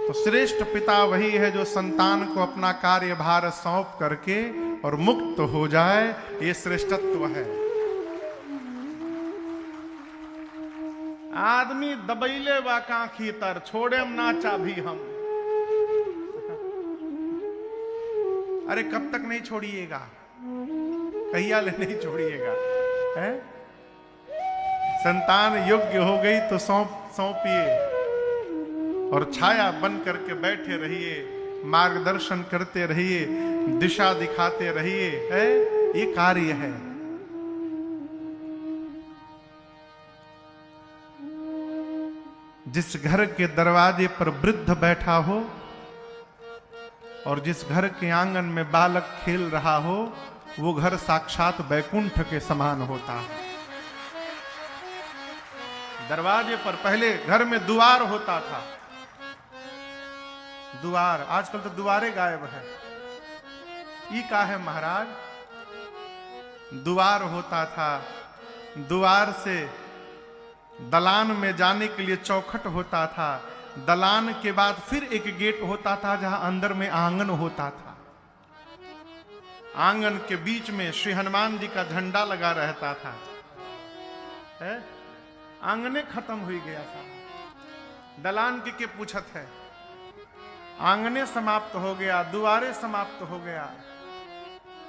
तो श्रेष्ठ पिता वही है जो संतान को अपना कार्यभार सौंप करके और मुक्त हो जाए। ये श्रेष्ठत्व है। आदमी दबैले बा कांखी तर, छोड़े ना चाभी हम। अरे कब तक नहीं छोड़िएगा, कहिया ले नहीं छोड़िएगा, है? संतान योग्य हो गई तो सौंपिए और छाया बन करके बैठे रहिए, मार्गदर्शन करते रहिए, दिशा दिखाते रहिए, है? ये कार्य है। जिस घर के दरवाजे पर वृद्ध बैठा हो और जिस घर के आंगन में बालक खेल रहा हो, वो घर साक्षात वैकुंठ के समान होता है। दरवाजे पर पहले घर में द्वार होता था, द्वार, आजकल तो द्वारे गायब है। ये का है महाराज, द्वार होता था, द्वार से दलान में जाने के लिए चौखट होता था, दलान के बाद फिर एक गेट होता था जहां अंदर में आंगन होता था। आंगन के बीच में श्री हनुमान जी का झंडा लगा रहता था, है? आंगने खत्म हो गया था, दलान के पूछत है, आंगने समाप्त हो गया, दुआरे समाप्त हो गया।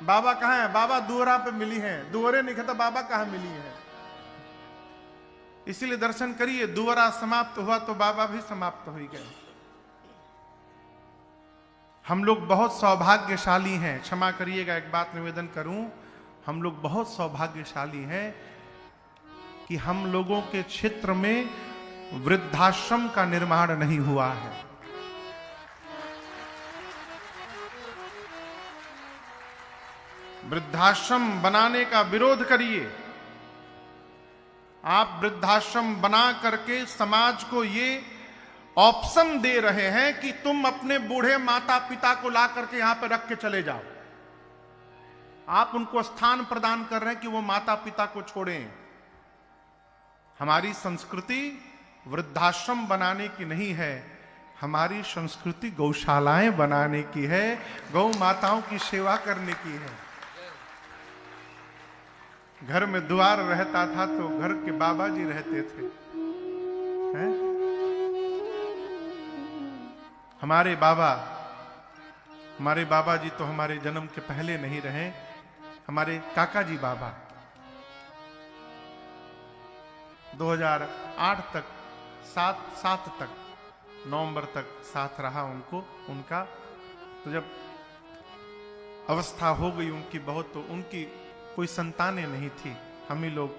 बाबा कहाँ है? बाबा दुआरा पे मिली है, दुआरे नहीं तो बाबा कहाँ मिली है? इसीलिए दर्शन करिए, दुआरा समाप्त हुआ तो बाबा भी समाप्त हो गए। हम लोग बहुत सौभाग्यशाली हैं, क्षमा करिएगा एक बात निवेदन करूं, हम लोग बहुत सौभाग्यशाली हैं कि हम लोगों के क्षेत्र में वृद्धाश्रम का निर्माण नहीं हुआ है। वृद्धाश्रम बनाने का विरोध करिए। आप वृद्धाश्रम बना करके समाज को ये ऑप्शन दे रहे हैं कि तुम अपने बूढ़े माता पिता को ला करके यहां पर रख के चले जाओ। आप उनको स्थान प्रदान कर रहे हैं कि वो माता पिता को छोड़ें। हमारी संस्कृति वृद्धाश्रम बनाने की नहीं है, हमारी संस्कृति गौशालाएं बनाने की है, गौ माताओं की सेवा करने की है। घर में द्वार रहता था तो घर के बाबा जी रहते थे, हैं? हमारे बाबा जी तो हमारे जन्म के पहले नहीं रहे। हमारे काका जी बाबा 2008 तक, 7 तक, नवंबर तक साथ रहा उनका। तो जब अवस्था हो गई उनकी बहुत, तो उनकी कोई संतानें नहीं थी। हम ही लोग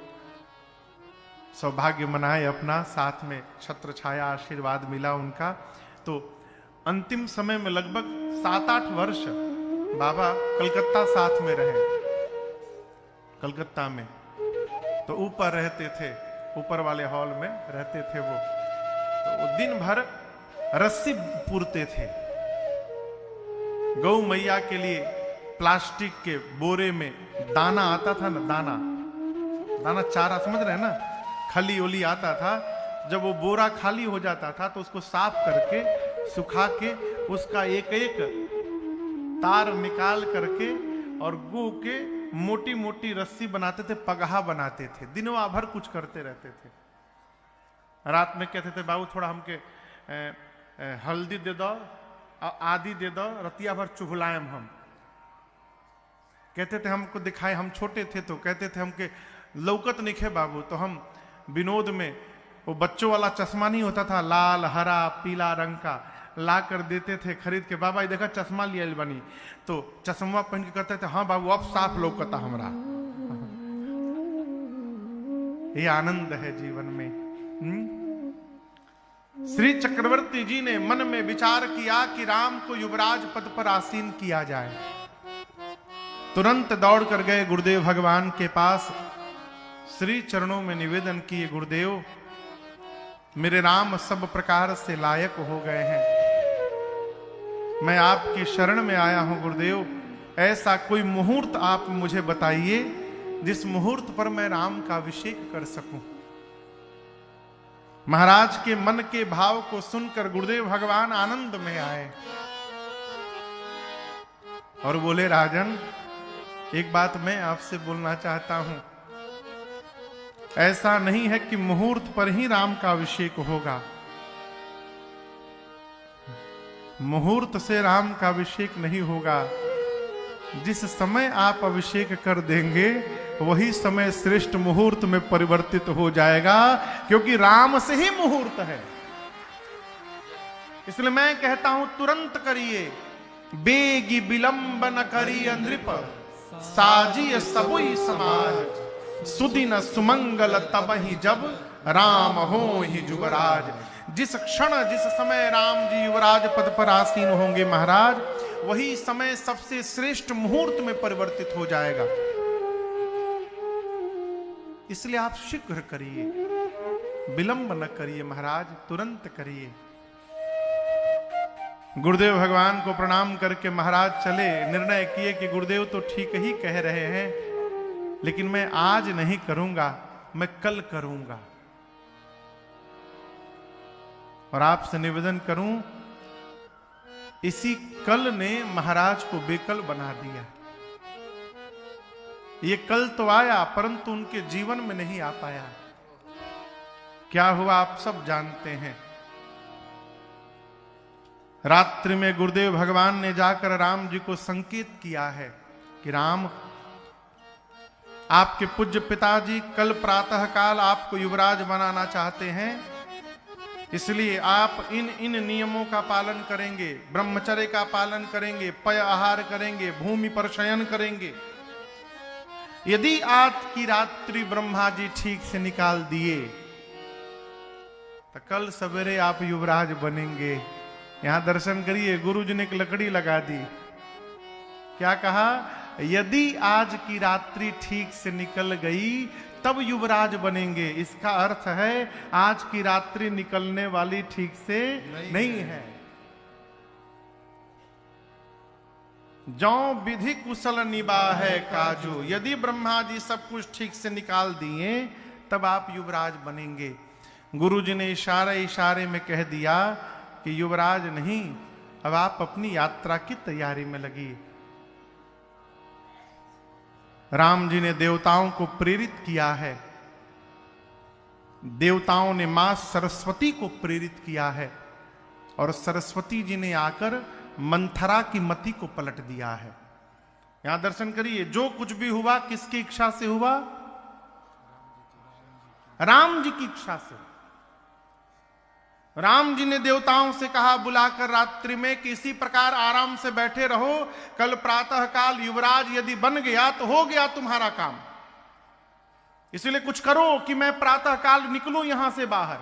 सौभाग्य मनाए अपना, साथ में छत्र छाया आशीर्वाद मिला उनका। तो अंतिम समय में लगभग 7-8 वर्ष बाबा कलकत्ता साथ में रहे। कलकत्ता में तो ऊपर रहते थे, ऊपर वाले हॉल में रहते थे वो। तो वो दिन भर रस्सी पूरते थे। गौ मैया के लिए प्लास्टिक के बोरे में दाना आता था ना, दाना चारा, समझ रहे हैं ना, खली ओली आता था। जब वो बोरा खाली हो जाता था तो उसको साफ करके सुखा के उसका एक एक तार निकाल करके और गू के मोटी मोटी रस्सी बनाते थे, पगहा बनाते थे। दिनों भर कुछ करते रहते थे। रात में कहते थे बाबू थोड़ा हमके हल्दी दे दो, आदि दे दो, रतिया भर चुहलाएम हम। कहते थे हमको दिखाए, हम छोटे थे तो कहते थे हमके लौकत नहीं खे बाबू। तो हम विनोद में वो बच्चों वाला चश्मा नहीं होता था, लाल हरा पीला रंग का, ला कर देते थे खरीद के। बाबा ये देखा चश्मा लिया बनी, तो चश्मा पहन के कहते थे हाँ बाबू अब साफ लौकता हमरा। ये आनंद है जीवन में। श्री चक्रवर्ती जी ने मन में विचार किया कि राम को युवराज पद पर आसीन किया जाए। तुरंत दौड़ कर गए गुरुदेव भगवान के पास, श्री चरणों में निवेदन किए, गुरुदेव मेरे राम सब प्रकार से लायक हो गए हैं। मैं आपकी शरण में आया हूं गुरुदेव, ऐसा कोई मुहूर्त आप मुझे बताइए जिस मुहूर्त पर मैं राम का अभिषेक कर सकूं। महाराज के मन के भाव को सुनकर गुरुदेव भगवान आनंद में आए और बोले, राजन एक बात मैं आपसे बोलना चाहता हूं। ऐसा नहीं है कि मुहूर्त पर ही राम का अभिषेक होगा। मुहूर्त से राम का अभिषेक नहीं होगा। जिस समय आप अभिषेक कर देंगे वही समय श्रेष्ठ मुहूर्त में परिवर्तित हो जाएगा, क्योंकि राम से ही मुहूर्त है। इसलिए मैं कहता हूं तुरंत करिए, बेगी विलंब न करिए नृप, साजिय सबुई समाज, सुदिन सुमंगल तबहि जब राम हो ही युवराज। जिस क्षण जिस समय राम जी युवराज पद पर आसीन होंगे महाराज, वही समय सबसे श्रेष्ठ मुहूर्त में परिवर्तित हो जाएगा। इसलिए आप शीघ्र करिए, विलंब न करिए महाराज, तुरंत करिए। गुरुदेव भगवान को प्रणाम करके महाराज चले। निर्णय किए कि गुरुदेव तो ठीक ही कह रहे हैं, लेकिन मैं आज नहीं करूंगा, मैं कल करूंगा। और आपसे निवेदन करूं, इसी कल ने महाराज को बेकल बना दिया। ये कल तो आया परंतु उनके जीवन में नहीं आ पाया। क्या हुआ आप सब जानते हैं। रात्रि में गुरुदेव भगवान ने जाकर राम जी को संकेत किया है कि राम, आपके पूज्य पिताजी कल प्रातः काल आपको युवराज बनाना चाहते हैं, इसलिए आप इन नियमों का पालन करेंगे, ब्रह्मचर्य का पालन करेंगे, पय आहार करेंगे, भूमि पर शयन करेंगे। यदि आज की रात्रि ब्रह्मा जी ठीक से निकाल दिए तो कल सवेरे आप युवराज बनेंगे। यहां दर्शन करिए, गुरु जी ने एक लकड़ी लगा दी। क्या कहा, यदि आज की रात्रि ठीक से निकल गई तब युवराज बनेंगे। इसका अर्थ है आज की रात्रि निकलने वाली ठीक से नहीं है। जौ विधि कुशल निबाहे काजू, यदि ब्रह्मा जी सब कुछ ठीक से निकाल दिए तब आप युवराज बनेंगे। गुरु जी ने इशारे में कह दिया कि युवराज नहीं, अब आप अपनी यात्रा की तैयारी में लगिए। राम जी ने देवताओं को प्रेरित किया है। देवताओं ने मां सरस्वती को प्रेरित किया है और सरस्वती जी ने आकर मंथरा की मति को पलट दिया है। यहां दर्शन करिए, जो कुछ भी हुआ किसकी इच्छा से हुआ, राम जी की इच्छा से। राम जी ने देवताओं से कहा बुलाकर रात्रि में कि इसी प्रकार आराम से बैठे रहो, कल प्रातः काल युवराज यदि बन गया तो हो गया तुम्हारा काम। इसलिए कुछ करो कि मैं प्रातः काल निकलूं यहां से बाहर।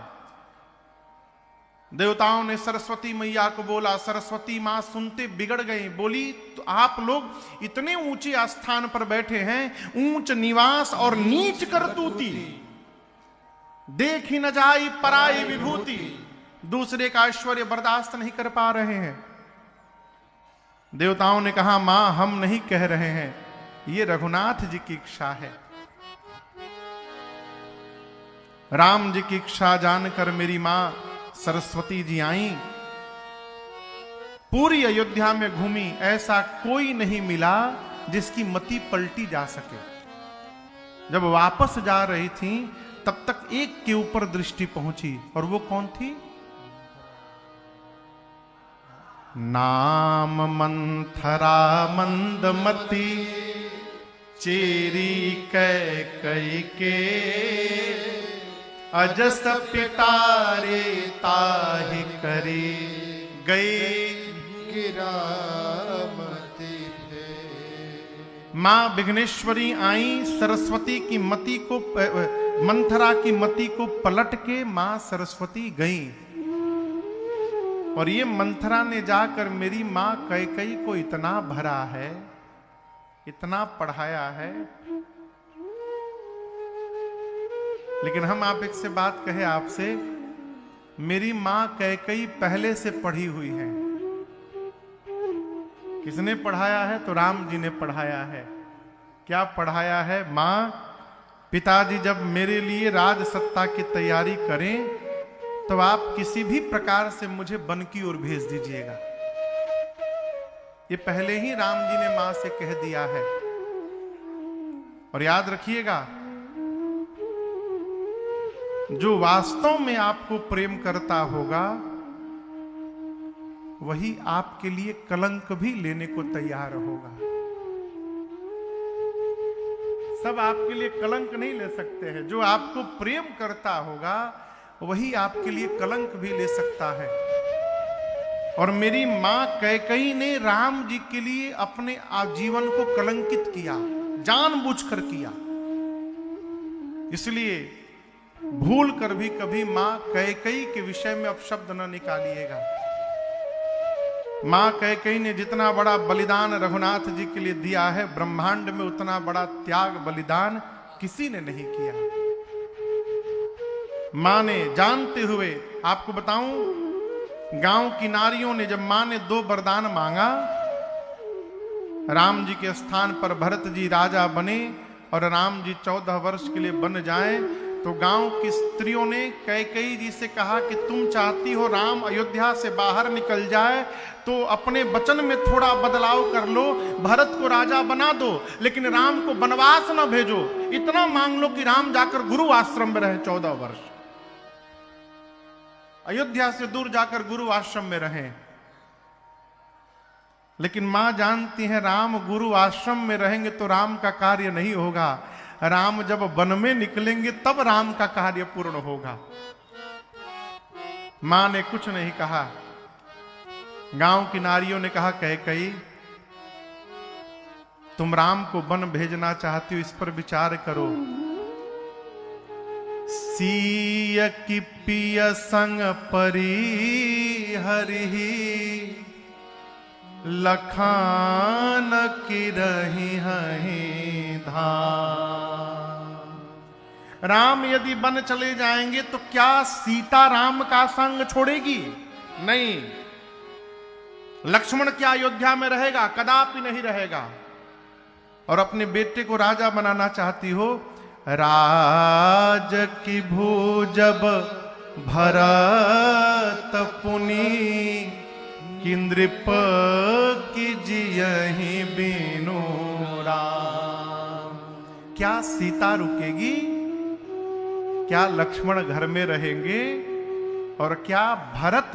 देवताओं ने सरस्वती मैया को बोला। सरस्वती मां सुनते बिगड़ गई, बोली तो आप लोग इतने ऊंचे स्थान पर बैठे हैं, ऊंच निवास और नीच करतूती, देख ही न जाई पराई विभूति, दूसरे का ऐश्वर्य बर्दाश्त नहीं कर पा रहे हैं। देवताओं ने कहा मां हम नहीं कह रहे हैं, ये रघुनाथ जी की इच्छा है। राम जी की इच्छा जानकर मेरी मां सरस्वती जी आई, पूरी अयोध्या में घूमी, ऐसा कोई नहीं मिला जिसकी मति पलटी जा सके। जब वापस जा रही थी तब तक एक के ऊपर दृष्टि पहुंची, और वो कौन थी, नाम मंथरा मंदमती, चेरी कई के, अजस पिटारे ताहि करे, गए गिरामती थे। मां विघ्नेश्वरी आई, सरस्वती की मति को, मंथरा की मति को पलट के मां सरस्वती गई। और ये मंथरा ने जाकर मेरी मां कैकेयी को इतना भरा है, इतना पढ़ाया है। लेकिन हम आप एक से बात कहे आपसे, मेरी मां कैकई पहले से पढ़ी हुई है। किसने पढ़ाया है? तो राम जी ने पढ़ाया है। क्या पढ़ाया है? मां, पिताजी जब मेरे लिए राज सत्ता की तैयारी करें तो आप किसी भी प्रकार से मुझे वन की ओर भेज दीजिएगा। ये पहले ही राम जी ने मां से कह दिया है। और याद रखिएगा, जो वास्तव में आपको प्रेम करता होगा वही आपके लिए कलंक भी लेने को तैयार होगा। सब आपके लिए कलंक नहीं ले सकते हैं। जो आपको प्रेम करता होगा वही आपके लिए कलंक भी ले सकता है। और मेरी मां कैकई ने राम जी के लिए अपने जीवन को कलंकित किया, जानबूझकर किया। इसलिए भूल कर भी कभी मां कैकई के विषय में अपशब्द न निकालिएगा। मां कैकई ने जितना बड़ा बलिदान रघुनाथ जी के लिए दिया है, ब्रह्मांड में उतना बड़ा त्याग बलिदान किसी ने नहीं किया। मां ने जानते हुए, आपको बताऊं, गांव की नारियों ने, जब मां ने 2 वरदान मांगा, राम जी के स्थान पर भरत जी राजा बने और राम जी 14 वर्ष के लिए बन जाएं, तो गांव की स्त्रियों ने कैकई जी से कहा कि तुम चाहती हो राम अयोध्या से बाहर निकल जाए तो अपने वचन में थोड़ा बदलाव कर लो, भरत को राजा बना दो, लेकिन राम को वनवास न भेजो। इतना मांग लो कि राम जाकर गुरु आश्रम में रहे 14 वर्ष, अयोध्या से दूर जाकर गुरु आश्रम में रहें। लेकिन मां जानती हैं राम गुरु आश्रम में रहेंगे तो राम का कार्य नहीं होगा। राम जब वन में निकलेंगे तब राम का कार्य पूर्ण होगा। मां ने कुछ नहीं कहा। गांव की नारियों ने कहा, कैकई तुम राम को वन भेजना चाहती हो, इस पर विचार करो। सीय की पिय संग परी हरि, लखान की रही हहीं धाम। राम यदि वन चले जाएंगे तो क्या सीता राम का संग छोड़ेगी? नहीं। लक्ष्मण क्या अयोध्या में रहेगा? कदापि नहीं रहेगा। और अपने बेटे को राजा बनाना चाहती हो, राज की भूजब भरत पुनी, कि नृप की जियहि बिनु राम। क्या सीता रुकेगी? क्या लक्ष्मण घर में रहेंगे? और क्या भरत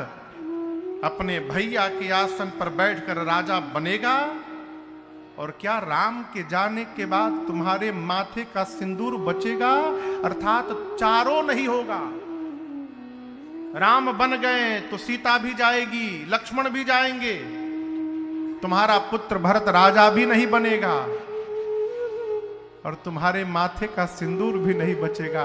अपने भैया के आसन पर बैठकर राजा बनेगा? और क्या राम के जाने के बाद तुम्हारे माथे का सिंदूर बचेगा? अर्थात चारों नहीं होगा। राम बन गए तो सीता भी जाएगी, लक्ष्मण भी जाएंगे, तुम्हारा पुत्र भरत राजा भी नहीं बनेगा और तुम्हारे माथे का सिंदूर भी नहीं बचेगा।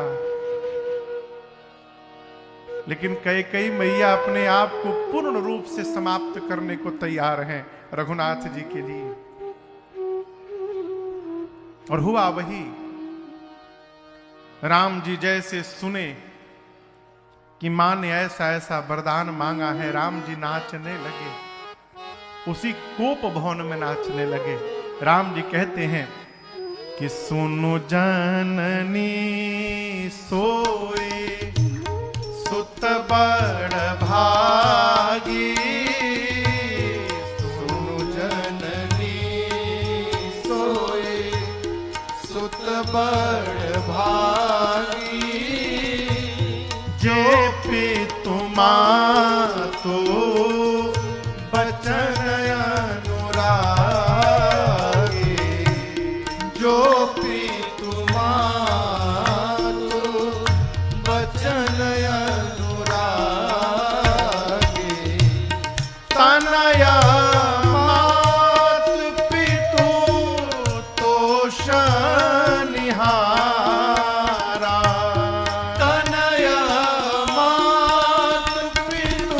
लेकिन कैकई मैया अपने आप को पूर्ण रूप से समाप्त करने को तैयार हैं रघुनाथ जी के लिए। और हुआ वही। राम जी जैसे सुने कि मां ने ऐसा ऐसा वरदान मांगा है, राम जी नाचने लगे, उसी कोप भवन में नाचने लगे। राम जी कहते हैं कि सुनु जननी सोए सुत बड़ भागी, सुनु जननी सोए सुत बड़ भागी, जे मातु बचन अनुरागी, जो पितु मातु बचन अनुरागी, तनया मात पितु तोष निहारा, तनया मात पितु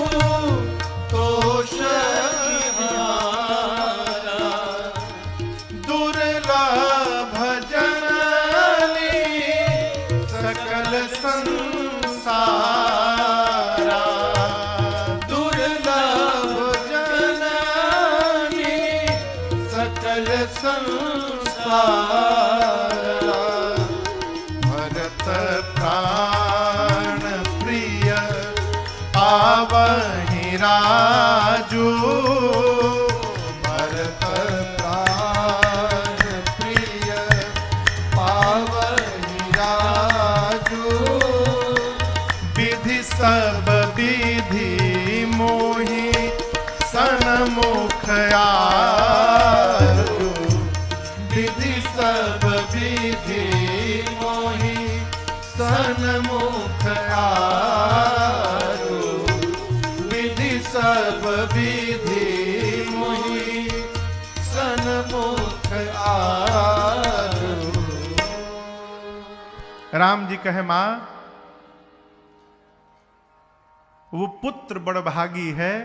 संसार भरत प्राण प्रिय पावहि राजू भरत प्राण प्रिय पावहि राजू विधि सब विधि मोहि सन्मुख आजू विधि सब विधि मोहि सन्मुख आजू विधि सब विधि मोहि सन्मुख आजू। राम जी कहे मां वो पुत्र बड़भागी है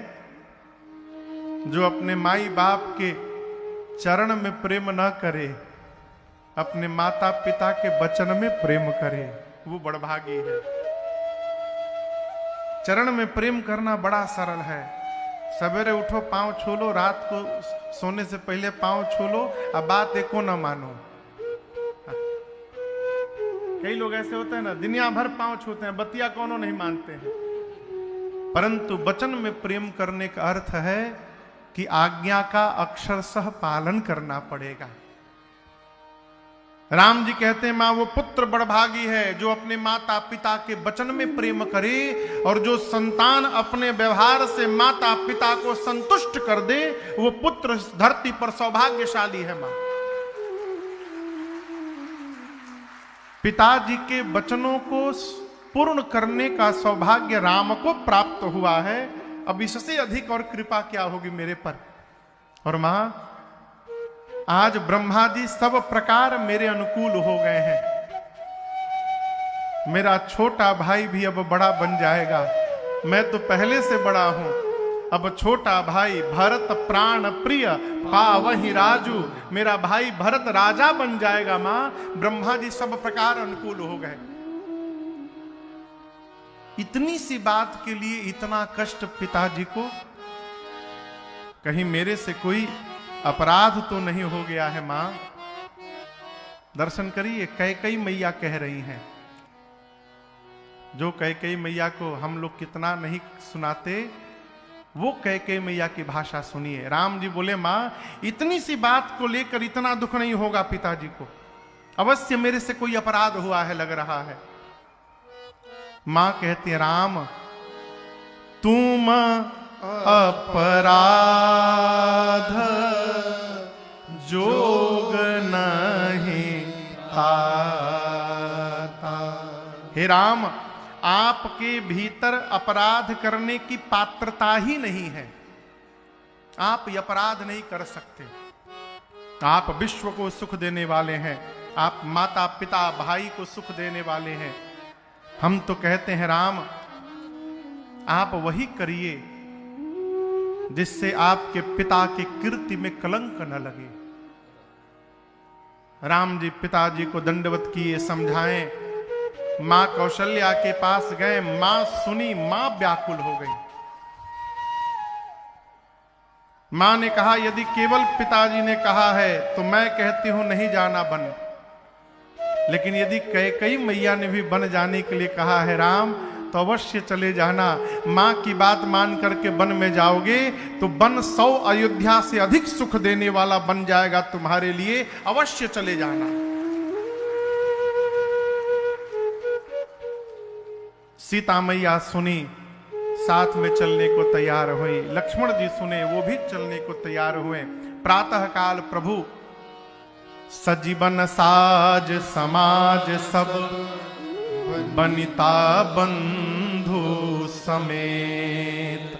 जो अपने माई बाप के चरण में प्रेम न करे, अपने माता पिता के वचन में प्रेम करे, वो बड़भागी है। चरण में प्रेम करना बड़ा सरल है। सवेरे उठो पांव छू लो, रात को सोने से पहले पांव छू लो, अब बात एको न मानो। कई लोग ऐसे होते हैं ना, दुनिया भर पांव छूते हैं, बतिया कौनों नहीं मानते हैं। परंतु वचन में प्रेम करने का अर्थ है कि आज्ञा का अक्षरशः पालन करना पड़ेगा। राम जी कहते हैं मां वो पुत्र बड़भागी है जो अपने माता पिता के वचन में प्रेम करे, और जो संतान अपने व्यवहार से माता पिता को संतुष्ट कर दे, वो पुत्र इस धरती पर सौभाग्यशाली है। मां पिताजी के वचनों को पूर्ण करने का सौभाग्य राम को प्राप्त हुआ है। अब इससे अधिक और कृपा क्या होगी मेरे पर। और मां आज ब्रह्मा जी सब प्रकार मेरे अनुकूल हो गए हैं। मेरा छोटा भाई भी अब बड़ा बन जाएगा। मैं तो पहले से बड़ा हूं, अब छोटा भाई भरत प्राण प्रिय पावहि राजू, मेरा भाई भरत राजा बन जाएगा। मां ब्रह्मा जी सब प्रकार अनुकूल हो गए। इतनी सी बात के लिए इतना कष्ट पिताजी को, कहीं मेरे से कोई अपराध तो नहीं हो गया है। मां दर्शन करिए, कैकेयी मैया कह रही हैं, जो कैकेयी मैया को हम लोग कितना नहीं सुनाते, वो कैकेयी मैया की भाषा सुनिए। राम जी बोले मां इतनी सी बात को लेकर इतना दुख नहीं होगा पिताजी को, अवश्य मेरे से कोई अपराध हुआ है लग रहा है। मां कहती है राम तुम अपराध जोग नहीं आता। हे राम आपके भीतर अपराध करने की पात्रता ही नहीं है, आप ये अपराध नहीं कर सकते। आप विश्व को सुख देने वाले हैं, आप माता पिता भाई को सुख देने वाले हैं। हम तो कहते हैं राम आप वही करिए जिससे आपके पिता की कीर्ति में कलंक न लगे। राम जी पिताजी को दंडवत किए, समझाएं। मां कौशल्या के पास गए, मां सुनी, मां व्याकुल हो गई। मां ने कहा यदि केवल पिताजी ने कहा है तो मैं कहती हूं नहीं जाना वन, लेकिन यदि कैकेयी मैया ने भी वन जाने के लिए कहा है राम तो अवश्य चले जाना। मां की बात मान करके वन में जाओगे तो वन 100 अयोध्या से अधिक सुख देने वाला बन जाएगा तुम्हारे लिए, अवश्य चले जाना। सीता मैया सुनी, साथ में चलने को तैयार हुई। लक्ष्मण जी सुने, वो भी चलने को तैयार हुए। प्रातः काल प्रभु सजीवन साज समाज सब बनिता बंधु समेत,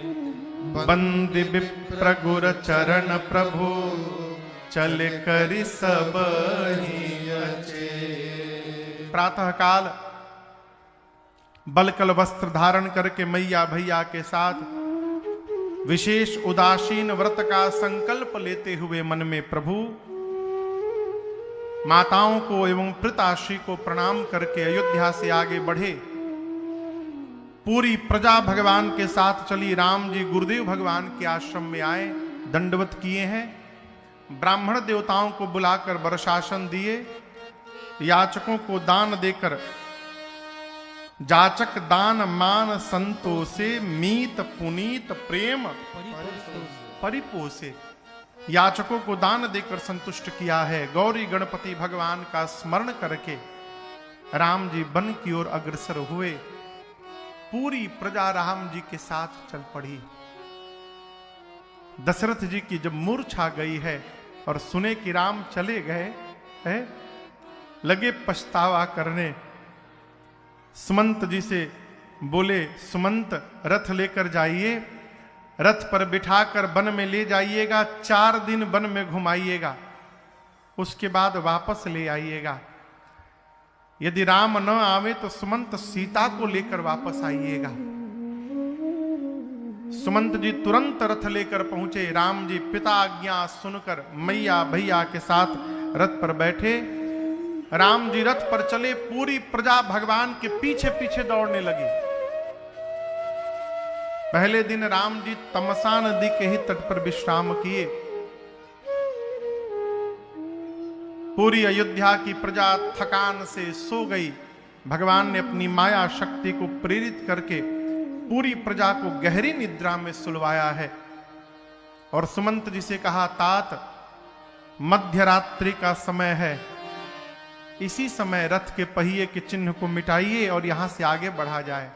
बंदी विप्र गुर चरण प्रभु चल करि सब ही अचेत। प्रातः काल बलकल वस्त्र धारण करके मैया भैया के साथ विशेष उदासीन व्रत का संकल्प लेते हुए मन में प्रभु माताओं को एवं पिताश्री को प्रणाम करके अयोध्या से आगे बढ़े। पूरी प्रजा भगवान के साथ चली। राम जी गुरुदेव भगवान के आश्रम में आए, दंडवत किए हैं। ब्राह्मण देवताओं को बुलाकर वर्षासन दिए, याचकों को दान देकर जाचक दान मान संतोषे, मीत पुनीत प्रेम परिपोषे। याचकों को दान देकर संतुष्ट किया है। गौरी गणपति भगवान का स्मरण करके राम जी वन की ओर अग्रसर हुए। पूरी प्रजा राम जी के साथ चल पड़ी। दशरथ जी की जब मूर्छा गई है और सुने कि राम चले गए हैं, लगे पछतावा करने। सुमंत जी से बोले, सुमंत रथ लेकर जाइए, रथ पर बिठाकर वन में ले जाइएगा, 4 दिन वन में घुमाइएगा, उसके बाद वापस ले आइएगा। यदि राम न आवे तो सुमंत सीता को लेकर वापस आइएगा। सुमंत जी तुरंत रथ लेकर पहुंचे। राम जी पिता आज्ञा सुनकर मैया भैया के साथ रथ पर बैठे। राम जी रथ पर चले, पूरी प्रजा भगवान के पीछे पीछे दौड़ने लगी। पहले दिन राम जी तमसा नदी के ही तट पर विश्राम किए। पूरी अयोध्या की प्रजा थकान से सो गई। भगवान ने अपनी माया शक्ति को प्रेरित करके पूरी प्रजा को गहरी निद्रा में सुलवाया है। और सुमंत जी से कहा, तात मध्य रात्रि का समय है, इसी समय रथ के पहिए के चिन्ह को मिटाइए और यहां से आगे बढ़ा जाए।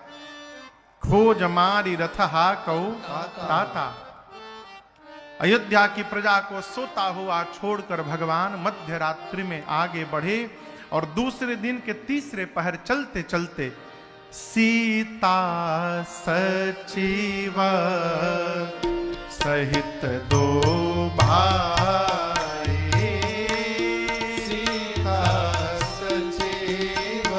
खोज मारी रथ हा कौ ताता। अयोध्या की प्रजा को सोता हुआ छोड़कर भगवान मध्य रात्रि में आगे बढ़े और दूसरे दिन के तीसरे पहर चलते चलते सीता सचिव सहित 2 भाई, सीता सचिव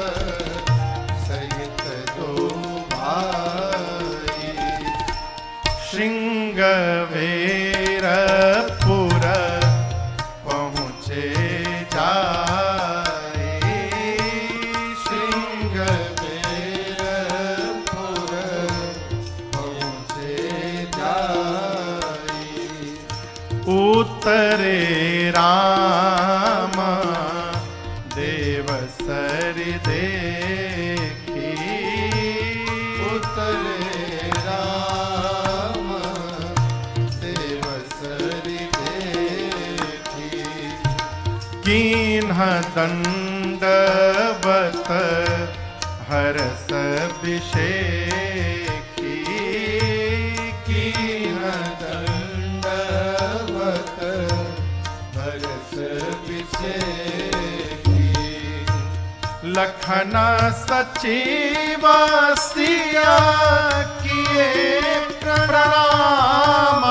सहित 2 भाई, श्रृंगवेरपुर पहुँचे जाए। श्रृंगवेरपुर पहुँचे जाए, उतरे राम देवसरि देखी, उतरे राम देवसरि देखी, कीन्ह दंडवत हरस अभिषेकी, कीन्ह दंडवत हरस अभिषेकी, लखन सचिव सिया किए प्रणाम,